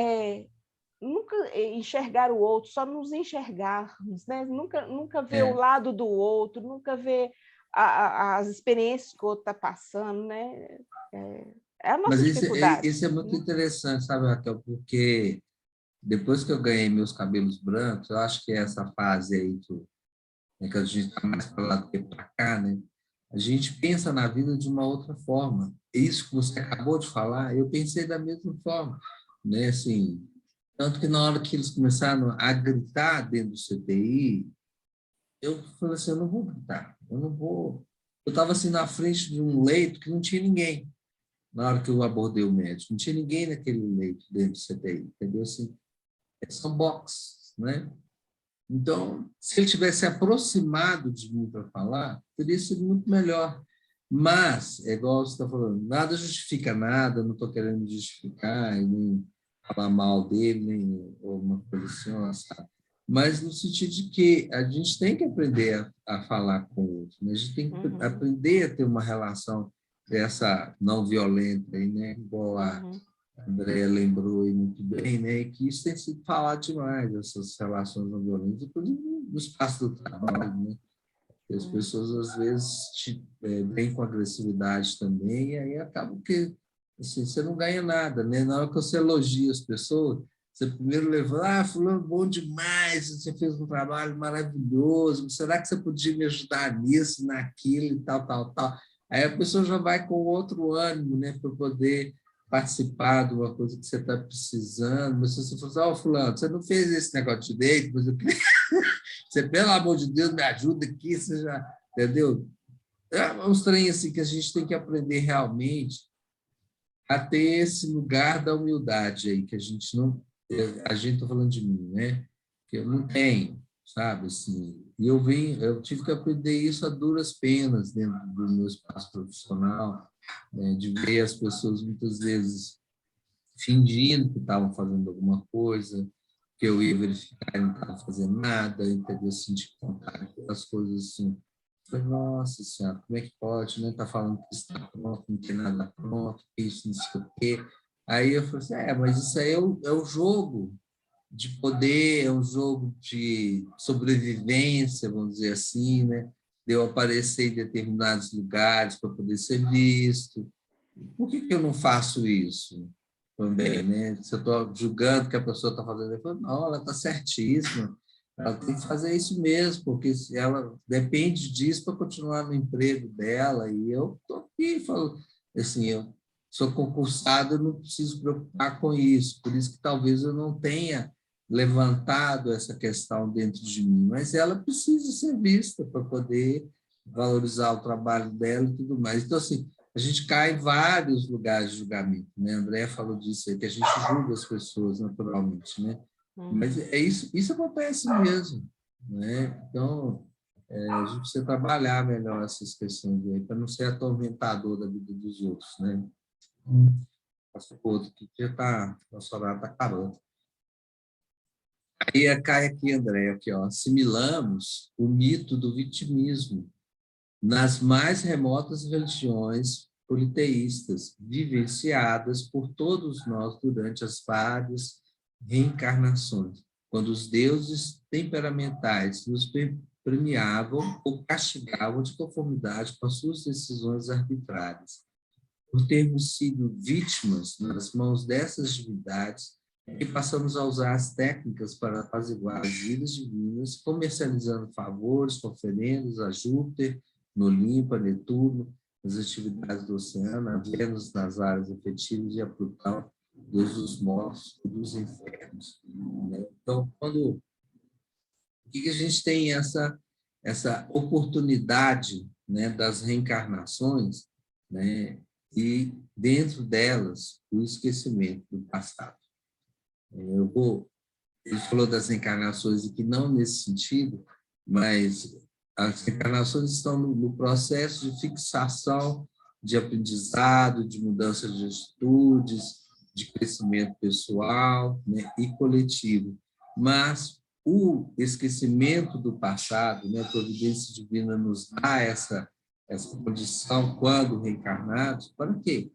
enxergar o outro, só nos enxergarmos, né? Nunca ver o lado do outro, nunca ver as experiências que o outro está passando, né? É a nossa Mas dificuldade. isso é muito interessante, sabe, Raquel? Porque depois que eu ganhei meus cabelos brancos, eu acho que é essa fase aí que a gente está mais para lá do que para cá, né? A gente pensa na vida de uma outra forma. Isso que você acabou de falar, eu pensei da mesma forma, né? Assim, tanto que na hora que eles começaram a gritar dentro do CTI, eu falei assim, eu não vou gritar, eu não vou. Eu estava assim na frente de um leito que não tinha ninguém. Na hora que eu abordei o médico, não tinha ninguém naquele leito dentro do CTI, entendeu? Assim, são boxes, né? Então, se ele tivesse se aproximado de mim para falar, teria sido muito melhor. Mas, é igual você está falando, nada justifica nada, não estou querendo justificar, e nem falar mal dele, nem alguma coisa assim, sabe? Mas no sentido de que a gente tem que aprender a falar com o outro, né? A gente tem que aprender a ter uma relação dessa não violenta, aí, né? Igual a Andrea lembrou aí muito bem, né, que isso tem sido falado demais, essas relações não violentas, inclusive no espaço do trabalho, né? As pessoas, às vezes, vêm com agressividade também, e aí acaba que assim, você não ganha nada, né? Na hora que você elogia as pessoas, você primeiro levanta, fulano, bom demais, você fez um trabalho maravilhoso, será que você podia me ajudar nisso, naquilo e tal, tal, tal? Aí a pessoa já vai com outro ânimo, né, para poder participar de uma coisa que você está precisando, mas se você falar, fulano, você não fez esse negócio direito, mas eu queria... você, pelo amor de Deus, me ajuda aqui, você já... Entendeu? É um trem assim que a gente tem que aprender realmente a ter esse lugar da humildade aí, que a gente não... A gente está falando de mim, né? Que eu não tenho, sabe? Assim, e eu tive que aprender isso a duras penas dentro do meu espaço profissional, né? De ver as pessoas muitas vezes fingindo que estavam fazendo alguma coisa, que eu ia verificar e não estava fazendo nada, entendeu? Assim, de contar aquelas coisas assim. Falei, nossa senhora, como é que pode, né? Está falando que está pronto, não tem nada pronto, isso, não sei o quê. Aí eu falei assim, mas isso aí é o jogo de poder, é um jogo de sobrevivência, vamos dizer assim, né? De eu aparecer em determinados lugares para poder ser visto. Por que eu não faço isso também, né? Se eu estou julgando que a pessoa está fazendo, eu falo, não, ela está certíssima, ela tem que fazer isso mesmo, porque ela depende disso para continuar no emprego dela, e eu estou aqui, falo, assim, eu sou concursado, eu não preciso preocupar com isso, por isso que talvez eu não tenha levantado essa questão dentro de mim, mas ela precisa ser vista para poder valorizar o trabalho dela e tudo mais. Então, assim, a gente cai em vários lugares de julgamento, né? André falou disso aí, que a gente julga as pessoas naturalmente, né? Mas é isso acontece mesmo, né? Então, a gente precisa trabalhar melhor essas questões aí, para não ser atormentador da vida dos outros, né? Passa o outro que já está, nosso horário está acabando. Aí cai aqui, André, aqui, ó, assimilamos o mito do vitimismo nas mais remotas religiões politeístas, vivenciadas por todos nós durante as várias reencarnações, quando os deuses temperamentais nos premiavam ou castigavam de conformidade com as suas decisões arbitrárias. Por termos sido vítimas nas mãos dessas divindades, e passamos a usar as técnicas para apaziguar as vidas divinas, comercializando favores, oferendas a Júpiter, no Olimpo, a Netuno, nas atividades do oceano, a Vênus nas áreas efetivas e a Plutão, Deus dos mortos e dos infernos. Então, o que a gente tem essa oportunidade, né, das reencarnações, né, e, dentro delas, o esquecimento do passado. Ele falou das reencarnações, e que não nesse sentido, mas as reencarnações estão no processo de fixação, de aprendizado, de mudança de atitudes, de crescimento pessoal, né, e coletivo. Mas o esquecimento do passado, né, a providência divina nos dá essa condição quando reencarnados, para quê?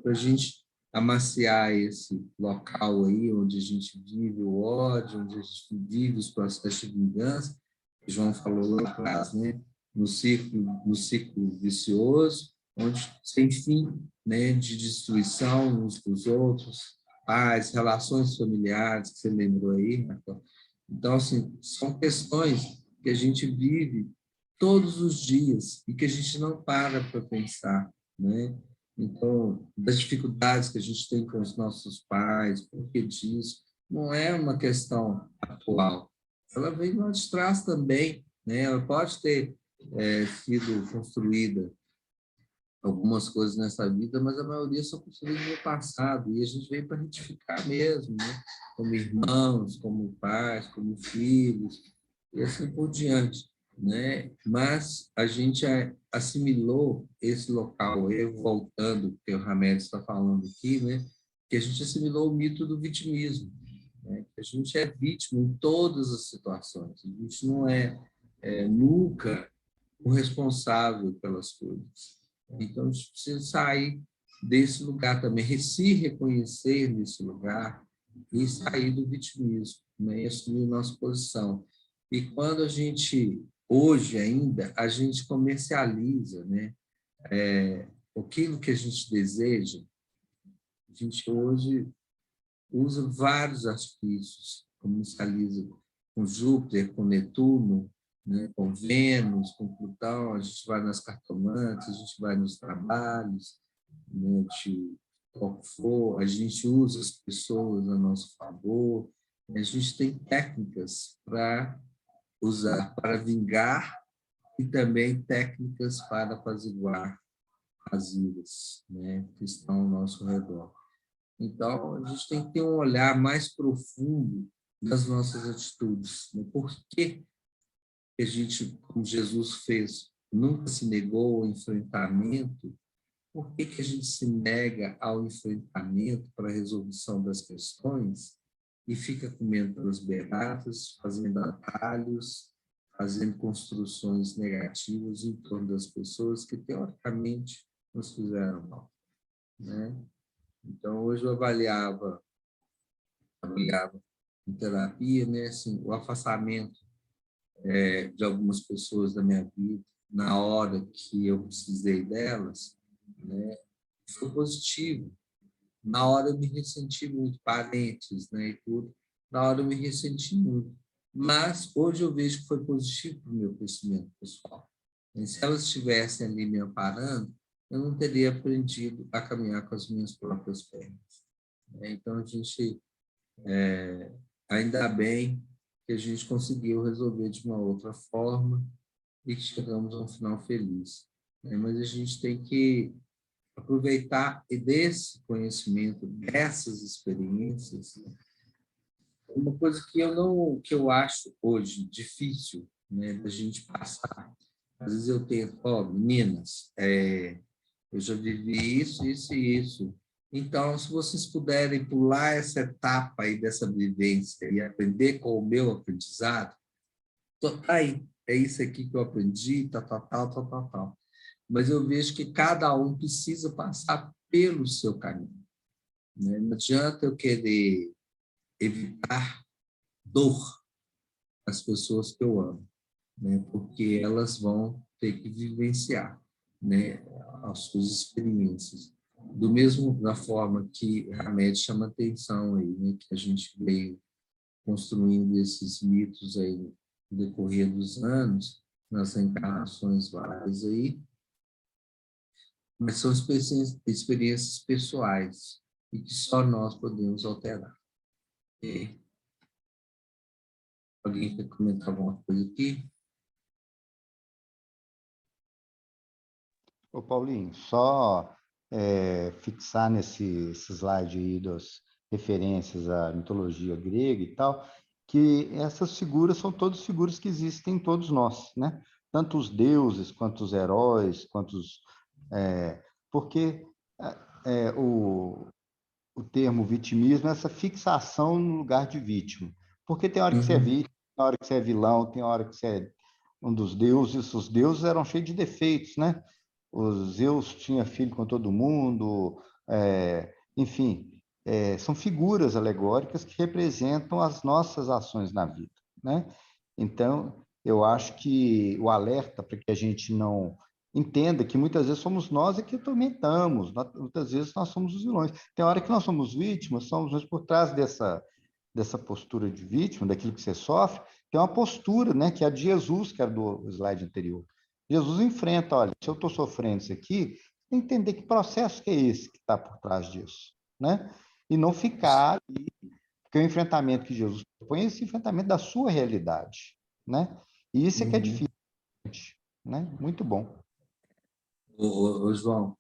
Para a gente amaciar esse local aí onde a gente vive o ódio, onde a gente vive os processos de vingança, que João falou lá atrás, né? No ciclo vicioso, onde sem fim, né, de destruição uns dos outros, paz, relações familiares, que você lembrou aí, Marcão. Então, assim, são questões que a gente vive todos os dias e que a gente não para pensar, né? Então, das dificuldades que a gente tem com os nossos pais, por que disso, não é uma questão atual. Ela vem lá de trás também, né? Ela pode ter sido construída algumas coisas nessa vida, mas a maioria são construídas no passado, e a gente veio para retificar mesmo, né? Como irmãos, como pais, como filhos, e assim por diante, né? Mas a gente assimilou esse local, eu voltando, que o Hamed está falando aqui, né? Que a gente assimilou o mito do vitimismo, né? Que a gente é vítima em todas as situações, a gente não é nunca o responsável pelas coisas. Então, a gente precisa sair desse lugar também, se reconhecer nesse lugar e sair do vitimismo, né? E assumir nossa posição. E quando a gente, hoje ainda, a gente comercializa, né, aquilo que a gente deseja, a gente hoje usa vários artifícios, comercializa com Júpiter, com Netuno, né, com Vênus, com Plutão, a gente vai nas cartomantes, a gente vai nos trabalhos, né, de qual for, a gente usa as pessoas a nosso favor, a gente tem técnicas para usar, para vingar, e também técnicas para apaziguar as iras, né, que estão ao nosso redor. Então, a gente tem que ter um olhar mais profundo das nossas atitudes, né? Por que a gente, como Jesus fez, nunca se negou ao enfrentamento? Por que a gente se nega ao enfrentamento para a resolução das questões e fica comendo pelas beiradas, fazendo atalhos, fazendo construções negativas em torno das pessoas que, teoricamente, nos fizeram mal, né? Então, hoje eu avaliava em terapia, né, assim, o afastamento de algumas pessoas da minha vida na hora que eu precisei delas, né, foi positivo. Na hora eu me ressenti muito, parentes, né, e tudo. Na hora eu me ressenti muito. Mas hoje eu vejo que foi positivo para o meu crescimento pessoal. E se elas estivessem ali me amparando, eu não teria aprendido a caminhar com as minhas próprias pernas. Então, a gente, ainda bem que a gente conseguiu resolver de uma outra forma e que chegamos a um final feliz. Mas a gente tem que aproveitar desse conhecimento, dessas experiências, uma coisa que eu acho hoje difícil, né, da gente passar. Às vezes eu tento, meninas, eu já vivi isso, isso e isso. Então, se vocês puderem pular essa etapa aí dessa vivência e aprender com o meu aprendizado, tá aí, é isso aqui que eu aprendi, tal. Mas eu vejo que cada um precisa passar pelo seu caminho, né? Não adianta eu querer evitar dor às pessoas que eu amo, né? Porque elas vão ter que vivenciar, né, as suas experiências. Da forma que a média chama atenção aí, né, que a gente veio construindo esses mitos aí no decorrer dos anos, nas encarnações várias aí, mas são experiências pessoais e que só nós podemos alterar. E alguém quer comentar alguma coisa aqui? Ô, Paulinho, só fixar nesse slide aí das referências à mitologia grega e tal, que essas figuras são todas figuras que existem em todos nós, né? Tanto os deuses, quanto os heróis, quanto os... porque o termo vitimismo é essa fixação no lugar de vítima. Porque tem hora que você é vítima, tem hora que você é vilão, tem hora que você é um dos deuses. Os deuses eram cheios de defeitos, né? Os Zeus tinha filho com todo mundo, enfim, são figuras alegóricas que representam as nossas ações na vida, né? Então, eu acho que o alerta para que a gente não entenda que muitas vezes somos nós que atormentamos, muitas vezes nós somos os vilões. Tem hora que nós somos vítimas, somos nós por trás dessa postura de vítima, daquilo que você sofre, tem uma postura, né, que é a de Jesus, que era do slide anterior. Jesus enfrenta, olha, se eu estou sofrendo isso aqui, tem que entender que processo que é esse que está por trás disso, né? E não ficar ali, porque o enfrentamento que Jesus propõe é esse enfrentamento da sua realidade, né? E isso é que é difícil, né? Muito bom. Ô, João,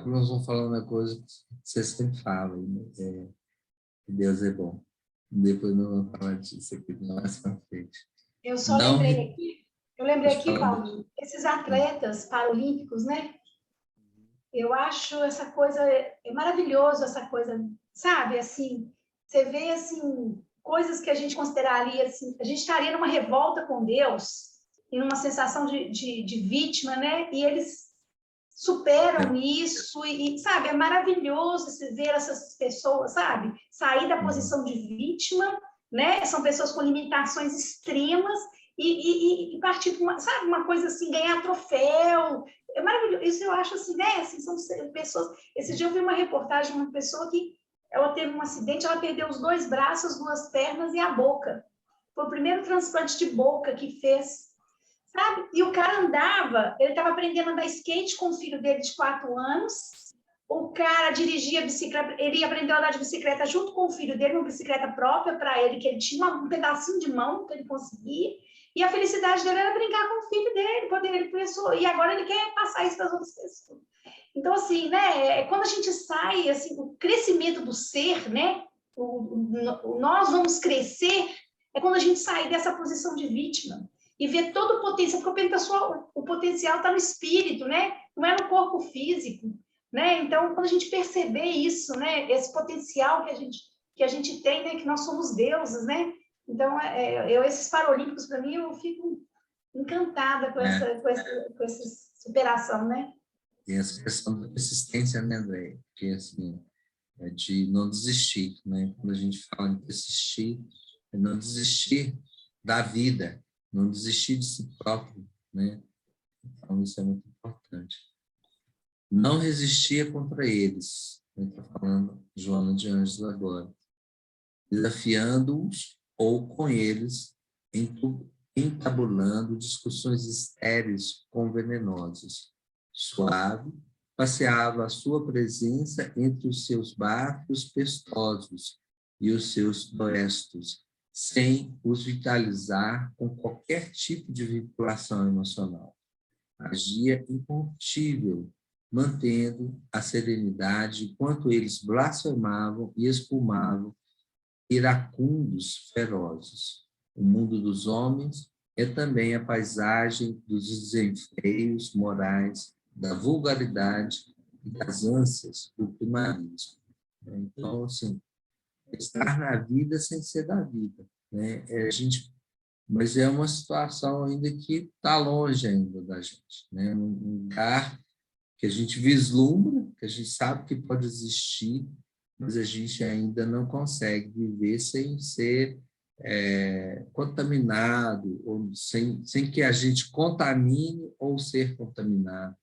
nós vamos falando uma coisa que vocês sempre falam, né? Que Deus é bom. Depois nós vamos falar disso aqui mais para frente. Eu só lembrei aqui, Paulo, esses atletas paralímpicos, né? Eu acho essa coisa maravilhoso, essa coisa, sabe? Assim, você vê assim coisas que a gente consideraria assim, a gente estaria numa revolta com Deus e numa sensação de vítima, né? E eles superam isso e, sabe, é maravilhoso você ver essas pessoas, sabe? Sair da posição de vítima, né? São pessoas com limitações extremas e partir para uma, sabe, uma coisa assim, ganhar troféu. É maravilhoso. Isso eu acho assim, né? Assim, são pessoas... Esse dia eu vi uma reportagem de uma pessoa que ela teve um acidente, ela perdeu os 2 braços, 2 pernas e a boca. Foi o primeiro transplante de boca que fez, sabe? E o cara andava, ele estava aprendendo a andar skate com o filho dele de 4 anos, o cara dirigia bicicleta, ele aprendeu a andar de bicicleta junto com o filho dele, uma bicicleta própria para ele, que ele tinha um pedacinho de mão que ele conseguia, e a felicidade dele era brincar com o filho dele, quando ele pensou, e agora ele quer passar isso para as outras pessoas. Então, assim, né, quando a gente sai, assim, o crescimento do ser, né, nós vamos crescer, é quando a gente sai dessa posição de vítima, e ver todo o potencial, porque eu penso que o potencial está no espírito, né? Não é no corpo físico, né? Então, quando a gente perceber isso, né? Esse potencial que a gente tem, né? Que nós somos deuses, né? Então, esses Paralímpicos, para mim, eu fico encantada com essa superação, né? E essa questão da persistência, né, André? Que, assim, é de não desistir, né? Quando a gente fala em persistir, é não desistir da vida, não desistir de si próprio, né? Então, isso é muito importante. Não resistia contra eles, está falando Joana de Ângelo agora, desafiando-os ou com eles, entabulando discussões estéreis com venenosos. Suave, passeava a sua presença entre os seus bafos pestosos e os seus doestos, sem os vitalizar com qualquer tipo de vinculação emocional. Agia incorruptível, mantendo a serenidade enquanto eles blasfemavam e espumavam, iracundos ferozes. O mundo dos homens é também a paisagem dos desenfreios morais, da vulgaridade e das ânsias do primarismo. Então, assim, estar na vida sem ser da vida, né? Mas é uma situação ainda que está longe ainda da gente, né? Um lugar que a gente vislumbra, que a gente sabe que pode existir, mas a gente ainda não consegue viver sem ser contaminado, ou sem que a gente contamine ou ser contaminado,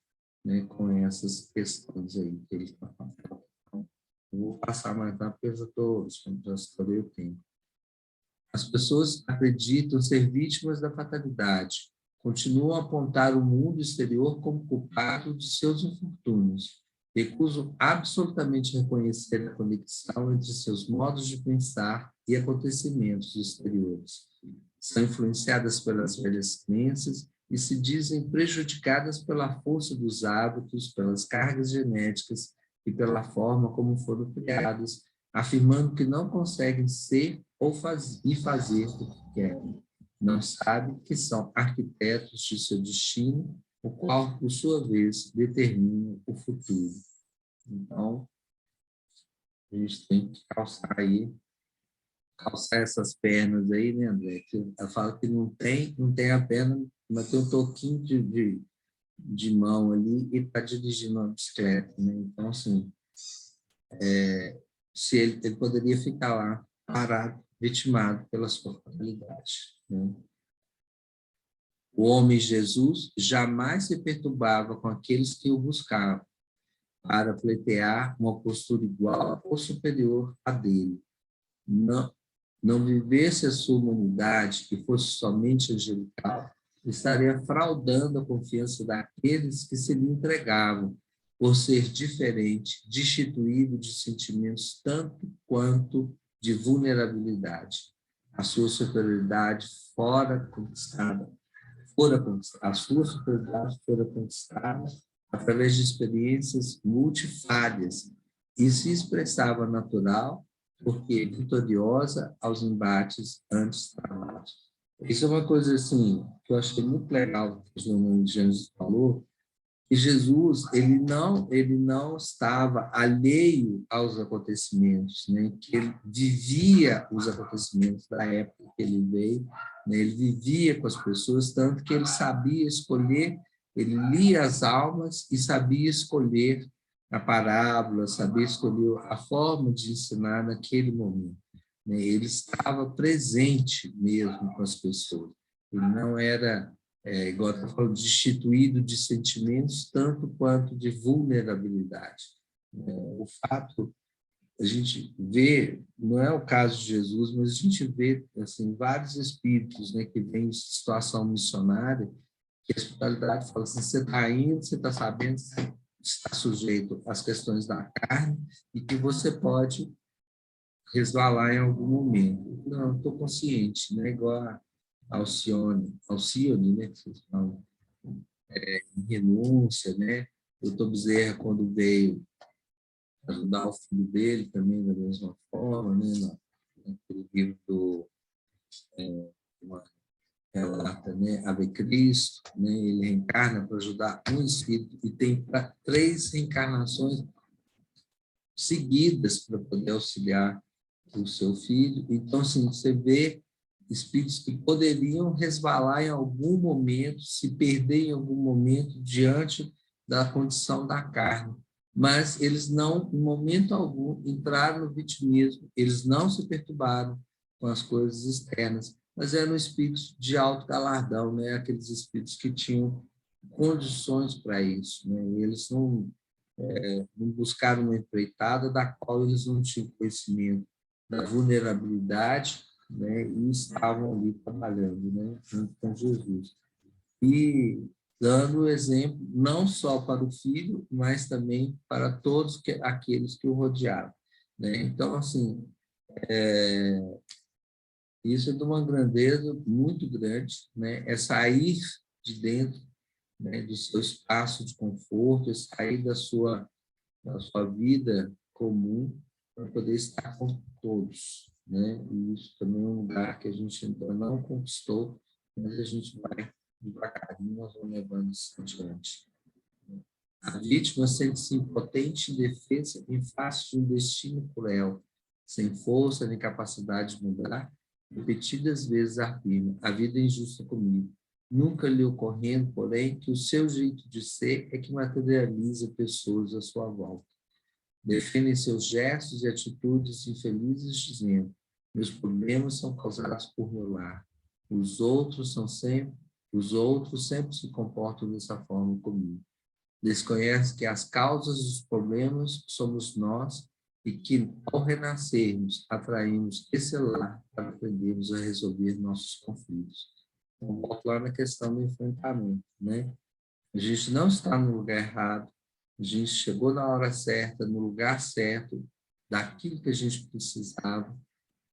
né, com essas questões aí que ele está falando. Então, eu vou passar mais rápido, porque eu já estourei o tempo. As pessoas acreditam ser vítimas da fatalidade, continuam a apontar o mundo exterior como culpado de seus infortúnios, recusam absolutamente reconhecer a conexão entre seus modos de pensar e acontecimentos exteriores. São influenciadas pelas velhas crenças e se dizem prejudicadas pela força dos hábitos, pelas cargas genéticas e pela forma como foram criadas, afirmando que não conseguem ser ou fazer o que querem. Não sabem que são arquitetos de seu destino, o qual, por sua vez, determina o futuro. Então, a gente tem que calçar essas pernas aí, né, André? Ela fala que não tem a perna, mas tem um toquinho de mão ali e está dirigindo uma bicicleta, né? Então, assim, se ele poderia ficar lá parado, vitimado pela sua fatalidade, né? O homem Jesus jamais se perturbava com aqueles que o buscavam para pleitear uma postura igual ou superior à dele. Não vivesse a sua humanidade, que fosse somente angelical, estaria fraudando a confiança daqueles que se lhe entregavam, por ser diferente, destituído de sentimentos tanto quanto de vulnerabilidade. A sua superioridade fora conquistada através de experiências multifárias e se expressava natural, porque vitoriosa aos embates antes travados. Isso é uma coisa assim que eu achei muito legal que o João Jesus falou, que Jesus ele não estava alheio aos acontecimentos, né? Que ele vivia os acontecimentos da época que ele veio, né? Ele vivia com as pessoas, tanto que ele sabia escolher, ele lia as almas e sabia escolher a parábola, sabia escolher a forma de ensinar naquele momento, né? Ele estava presente mesmo com as pessoas, ele não era igual eu estou falando, destituído de sentimentos, tanto quanto de vulnerabilidade. O fato, a gente vê, não é o caso de Jesus, mas a gente vê assim, vários espíritos, né, que vêm de situação missionária, que a espiritualidade fala assim, você está indo, você está sabendo, você está sujeito às questões da carne e que você pode resvalar em algum momento. Não, estou consciente, né? Igual a Alcione, né? Que vocês falam, em renúncia, né? O Dr. Bezerra, quando veio ajudar o filho dele, também da mesma forma, né? Naquele livro do uma relata, né? Ave Cristo, né? Ele reencarna para ajudar um espírito e tem 3 reencarnações seguidas para poder auxiliar o seu filho. Então, assim, você vê espíritos que poderiam resvalar em algum momento, se perder em algum momento diante da condição da carne, mas eles não, em momento algum, entraram no vitimismo, eles não se perturbaram com as coisas externas, mas eram espíritos de alto galardão, né? Aqueles espíritos que tinham condições para isso, né? Eles não buscaram uma empreitada da qual eles não tinham conhecimento da vulnerabilidade, né, e estavam ali trabalhando, né, junto com Jesus. E dando exemplo não só para o filho, mas também para todos aqueles que o rodeavam, né? Então, assim, isso é de uma grandeza muito grande, né? É sair de dentro, né, do seu espaço de conforto, é sair da sua vida comum para poder estar com todos, né? E isso também é um lugar que a gente ainda não conquistou, mas a gente vai devagarinho, nós vamos levando isso adiante. A vítima sente-se impotente e indefesa em face de um destino cruel, sem força nem capacidade de mudar, repetidas vezes afirma: a vida é injusta comigo. Nunca lhe ocorrendo, porém, que o seu jeito de ser é que materializa pessoas à sua volta. Defendem seus gestos e atitudes infelizes, dizendo: meus problemas são causados por meu lar. Os outros sempre se comportam dessa forma comigo. Desconhece que as causas dos problemas somos nós e que, ao renascermos, atraímos esse lar para aprendermos a resolver nossos conflitos. Então, volto lá na questão do enfrentamento, né? A gente não está no lugar errado, a gente chegou na hora certa, no lugar certo, daquilo que a gente precisava,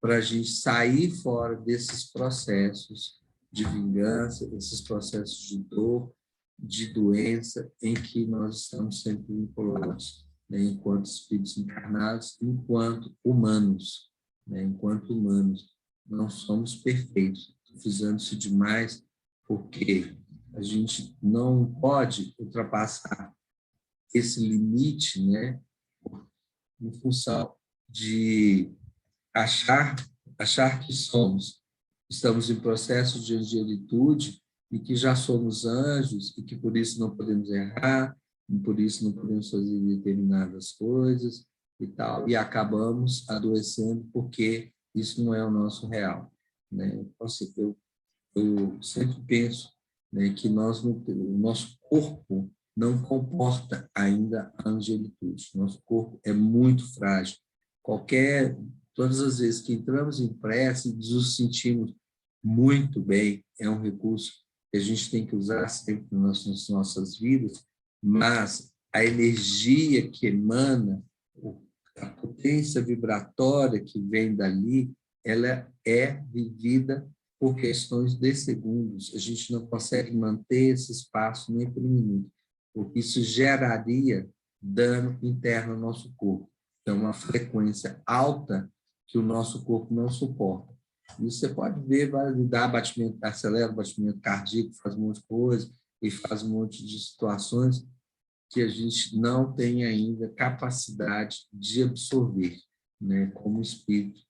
para a gente sair fora desses processos de vingança, esses processos de dor, de doença, em que nós estamos sempre vinculados, né, enquanto espíritos encarnados, enquanto humanos, né, enquanto humanos. Não somos perfeitos, frisando-se demais, porque a gente não pode ultrapassar esse limite, né, em função de achar que estamos em processo de angelitude e que já somos anjos e que por isso não podemos errar, e por isso não podemos fazer determinadas coisas e tal, e acabamos adoecendo porque isso não é o nosso real, né? Então, assim, eu sempre penso, né, que o nosso corpo não comporta ainda a angelitude. Nosso corpo é muito frágil. Todas as vezes que entramos em prece, nos sentimos muito bem. É um recurso que a gente tem que usar sempre nas nossas vidas, mas a energia que emana, a potência vibratória que vem dali, ela é vivida por questões de segundos. A gente não consegue manter esse espaço nem por um minuto, porque isso geraria dano interno ao nosso corpo. Então, uma frequência alta que o nosso corpo não suporta. E você pode ver, vai dar batimento, acelera o batimento cardíaco, faz um monte de coisa, e faz um monte de situações que a gente não tem ainda capacidade de absorver, né, como espírito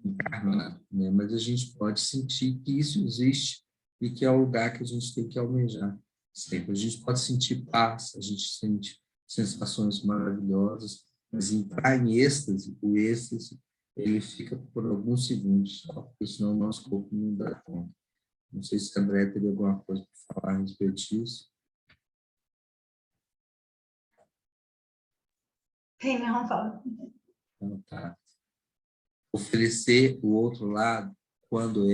encarnado, né? Mas a gente pode sentir que isso existe e que é o lugar que a gente tem que almejar sempre. A gente pode sentir paz, a gente sente sensações maravilhosas, mas entrar em êxtase, o êxtase, ele fica por alguns segundos só, porque senão o nosso corpo não dá conta. Não sei se a André teria alguma coisa para falar a respeito disso. Tem, não fala. Então, tá. Oferecer o outro lado, quando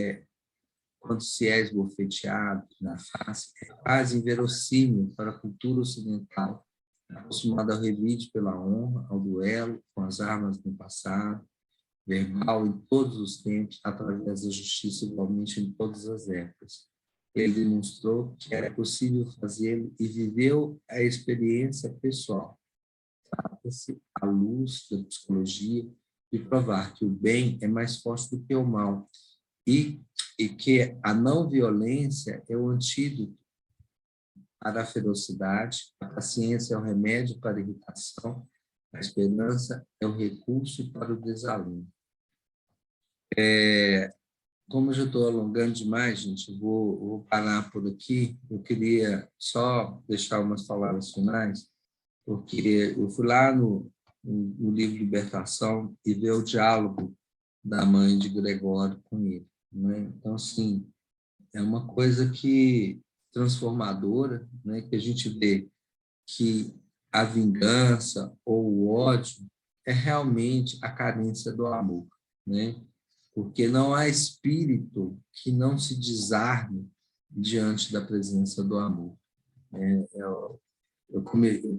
se é esbofeteado na face, é quase inverossímil para a cultura ocidental, acostumada ao revide pela honra, ao duelo, com as armas no passado, verbal em todos os tempos, através da justiça igualmente em todas as épocas. Ele demonstrou que era possível fazê-lo e viveu a experiência pessoal. Trata-se, à luz da psicologia, de provar que o bem é mais forte do que o mal e que a não violência é o antídoto para a ferocidade, a paciência é o remédio para a irritação, a esperança é o recurso para o desalento. Como eu já estou alongando demais, gente, eu vou parar por aqui. Eu queria só deixar umas palavras finais, porque eu fui lá no livro Libertação e ver o diálogo da mãe de Gregório com ele, né? Então, assim, é uma coisa que transformadora, né? Que a gente vê que a vingança ou o ódio é realmente a carência do amor, né? Porque não há espírito que não se desarme diante da presença do amor. Eu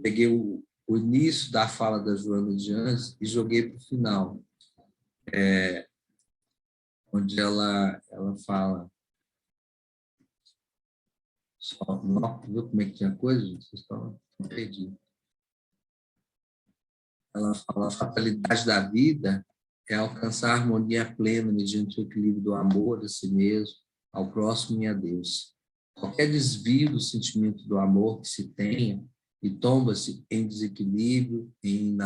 peguei o início da fala da Joana de Anjos e joguei para o final, onde ela fala, viu como é que tinha coisa, gente? Vocês estão perdidos. Ela fala, a fatalidade da vida é alcançar a harmonia plena mediante o equilíbrio do amor a si mesmo, ao próximo e a Deus. Qualquer desvio do sentimento do amor que se tenha e tomba-se em desequilíbrio, em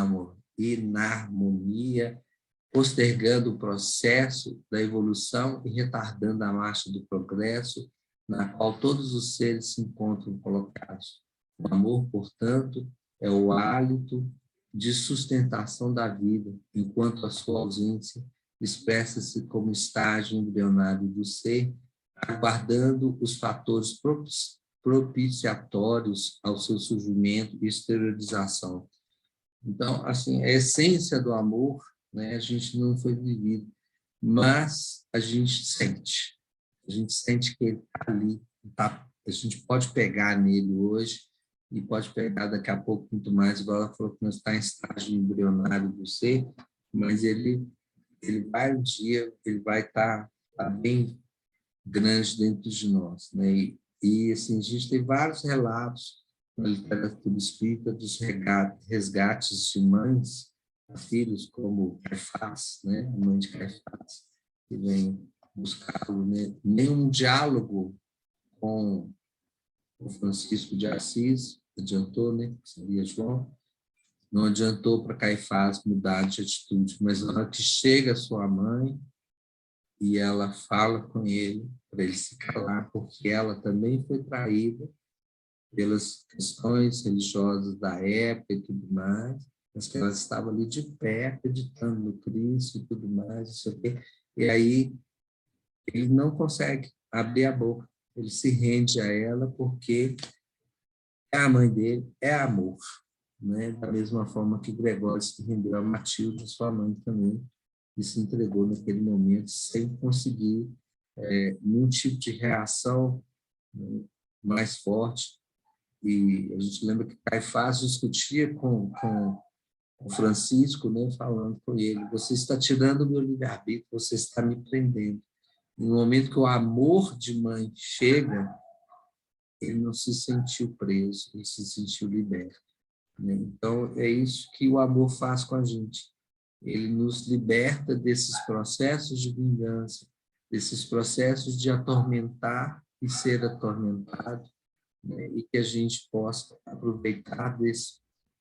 inarmonia, postergando o processo da evolução e retardando a marcha do progresso, na qual todos os seres se encontram colocados. O amor, portanto, é o hálito de sustentação da vida, enquanto a sua ausência expressa-se como estágio embrionário do ser, aguardando os fatores propiciatórios ao seu surgimento e exteriorização. Então, assim, a essência do amor, né, a gente não foi vivido, mas a gente sente que ele está ali, a gente pode pegar nele hoje e pode pegar daqui a pouco muito mais, igual ela falou que nós está em estágio embrionário do ser, mas ele vai um dia, ele vai estar bem grande dentro de nós, né? E assim, a gente tem vários relatos na literatura espírita dos resgates de mães a filhos, como Caifás, né? A mãe de Caifás, que vem buscá-lo, né? Nenhum diálogo com o Francisco de Assis adiantou, né? Seria João. Não adiantou para Caifás mudar de atitude, mas na hora que chega a sua mãe e ela fala com ele para ele se calar, porque ela também foi traída pelas questões religiosas da época e tudo mais, mas que ela estava ali de pé, acreditando no Cristo e tudo mais, não sei o quê. E aí ele não consegue abrir a boca, ele se rende a ela porque é a mãe dele, é amor, né? Da mesma forma que Gregório se rendeu a Matilde, sua mãe também, e se entregou naquele momento sem conseguir nenhum tipo de reação, né, mais forte. E a gente lembra que Caifás discutia com o Francisco, né, falando com ele: você está tirando o meu livre-arbítrio, você está me prendendo. E no momento que o amor de mãe chega, ele não se sentiu preso, ele se sentiu liberto, né? Então, é isso que o amor faz com a gente. Ele nos liberta desses processos de vingança, desses processos de atormentar e ser atormentado, né? E que a gente possa aproveitar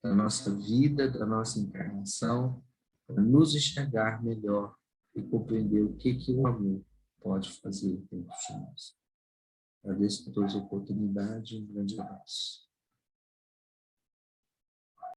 da nossa vida, da nossa encarnação, para nos enxergar melhor e compreender o que o amor pode fazer dentro de nós. Agradeço por todas as oportunidades e um grande abraço.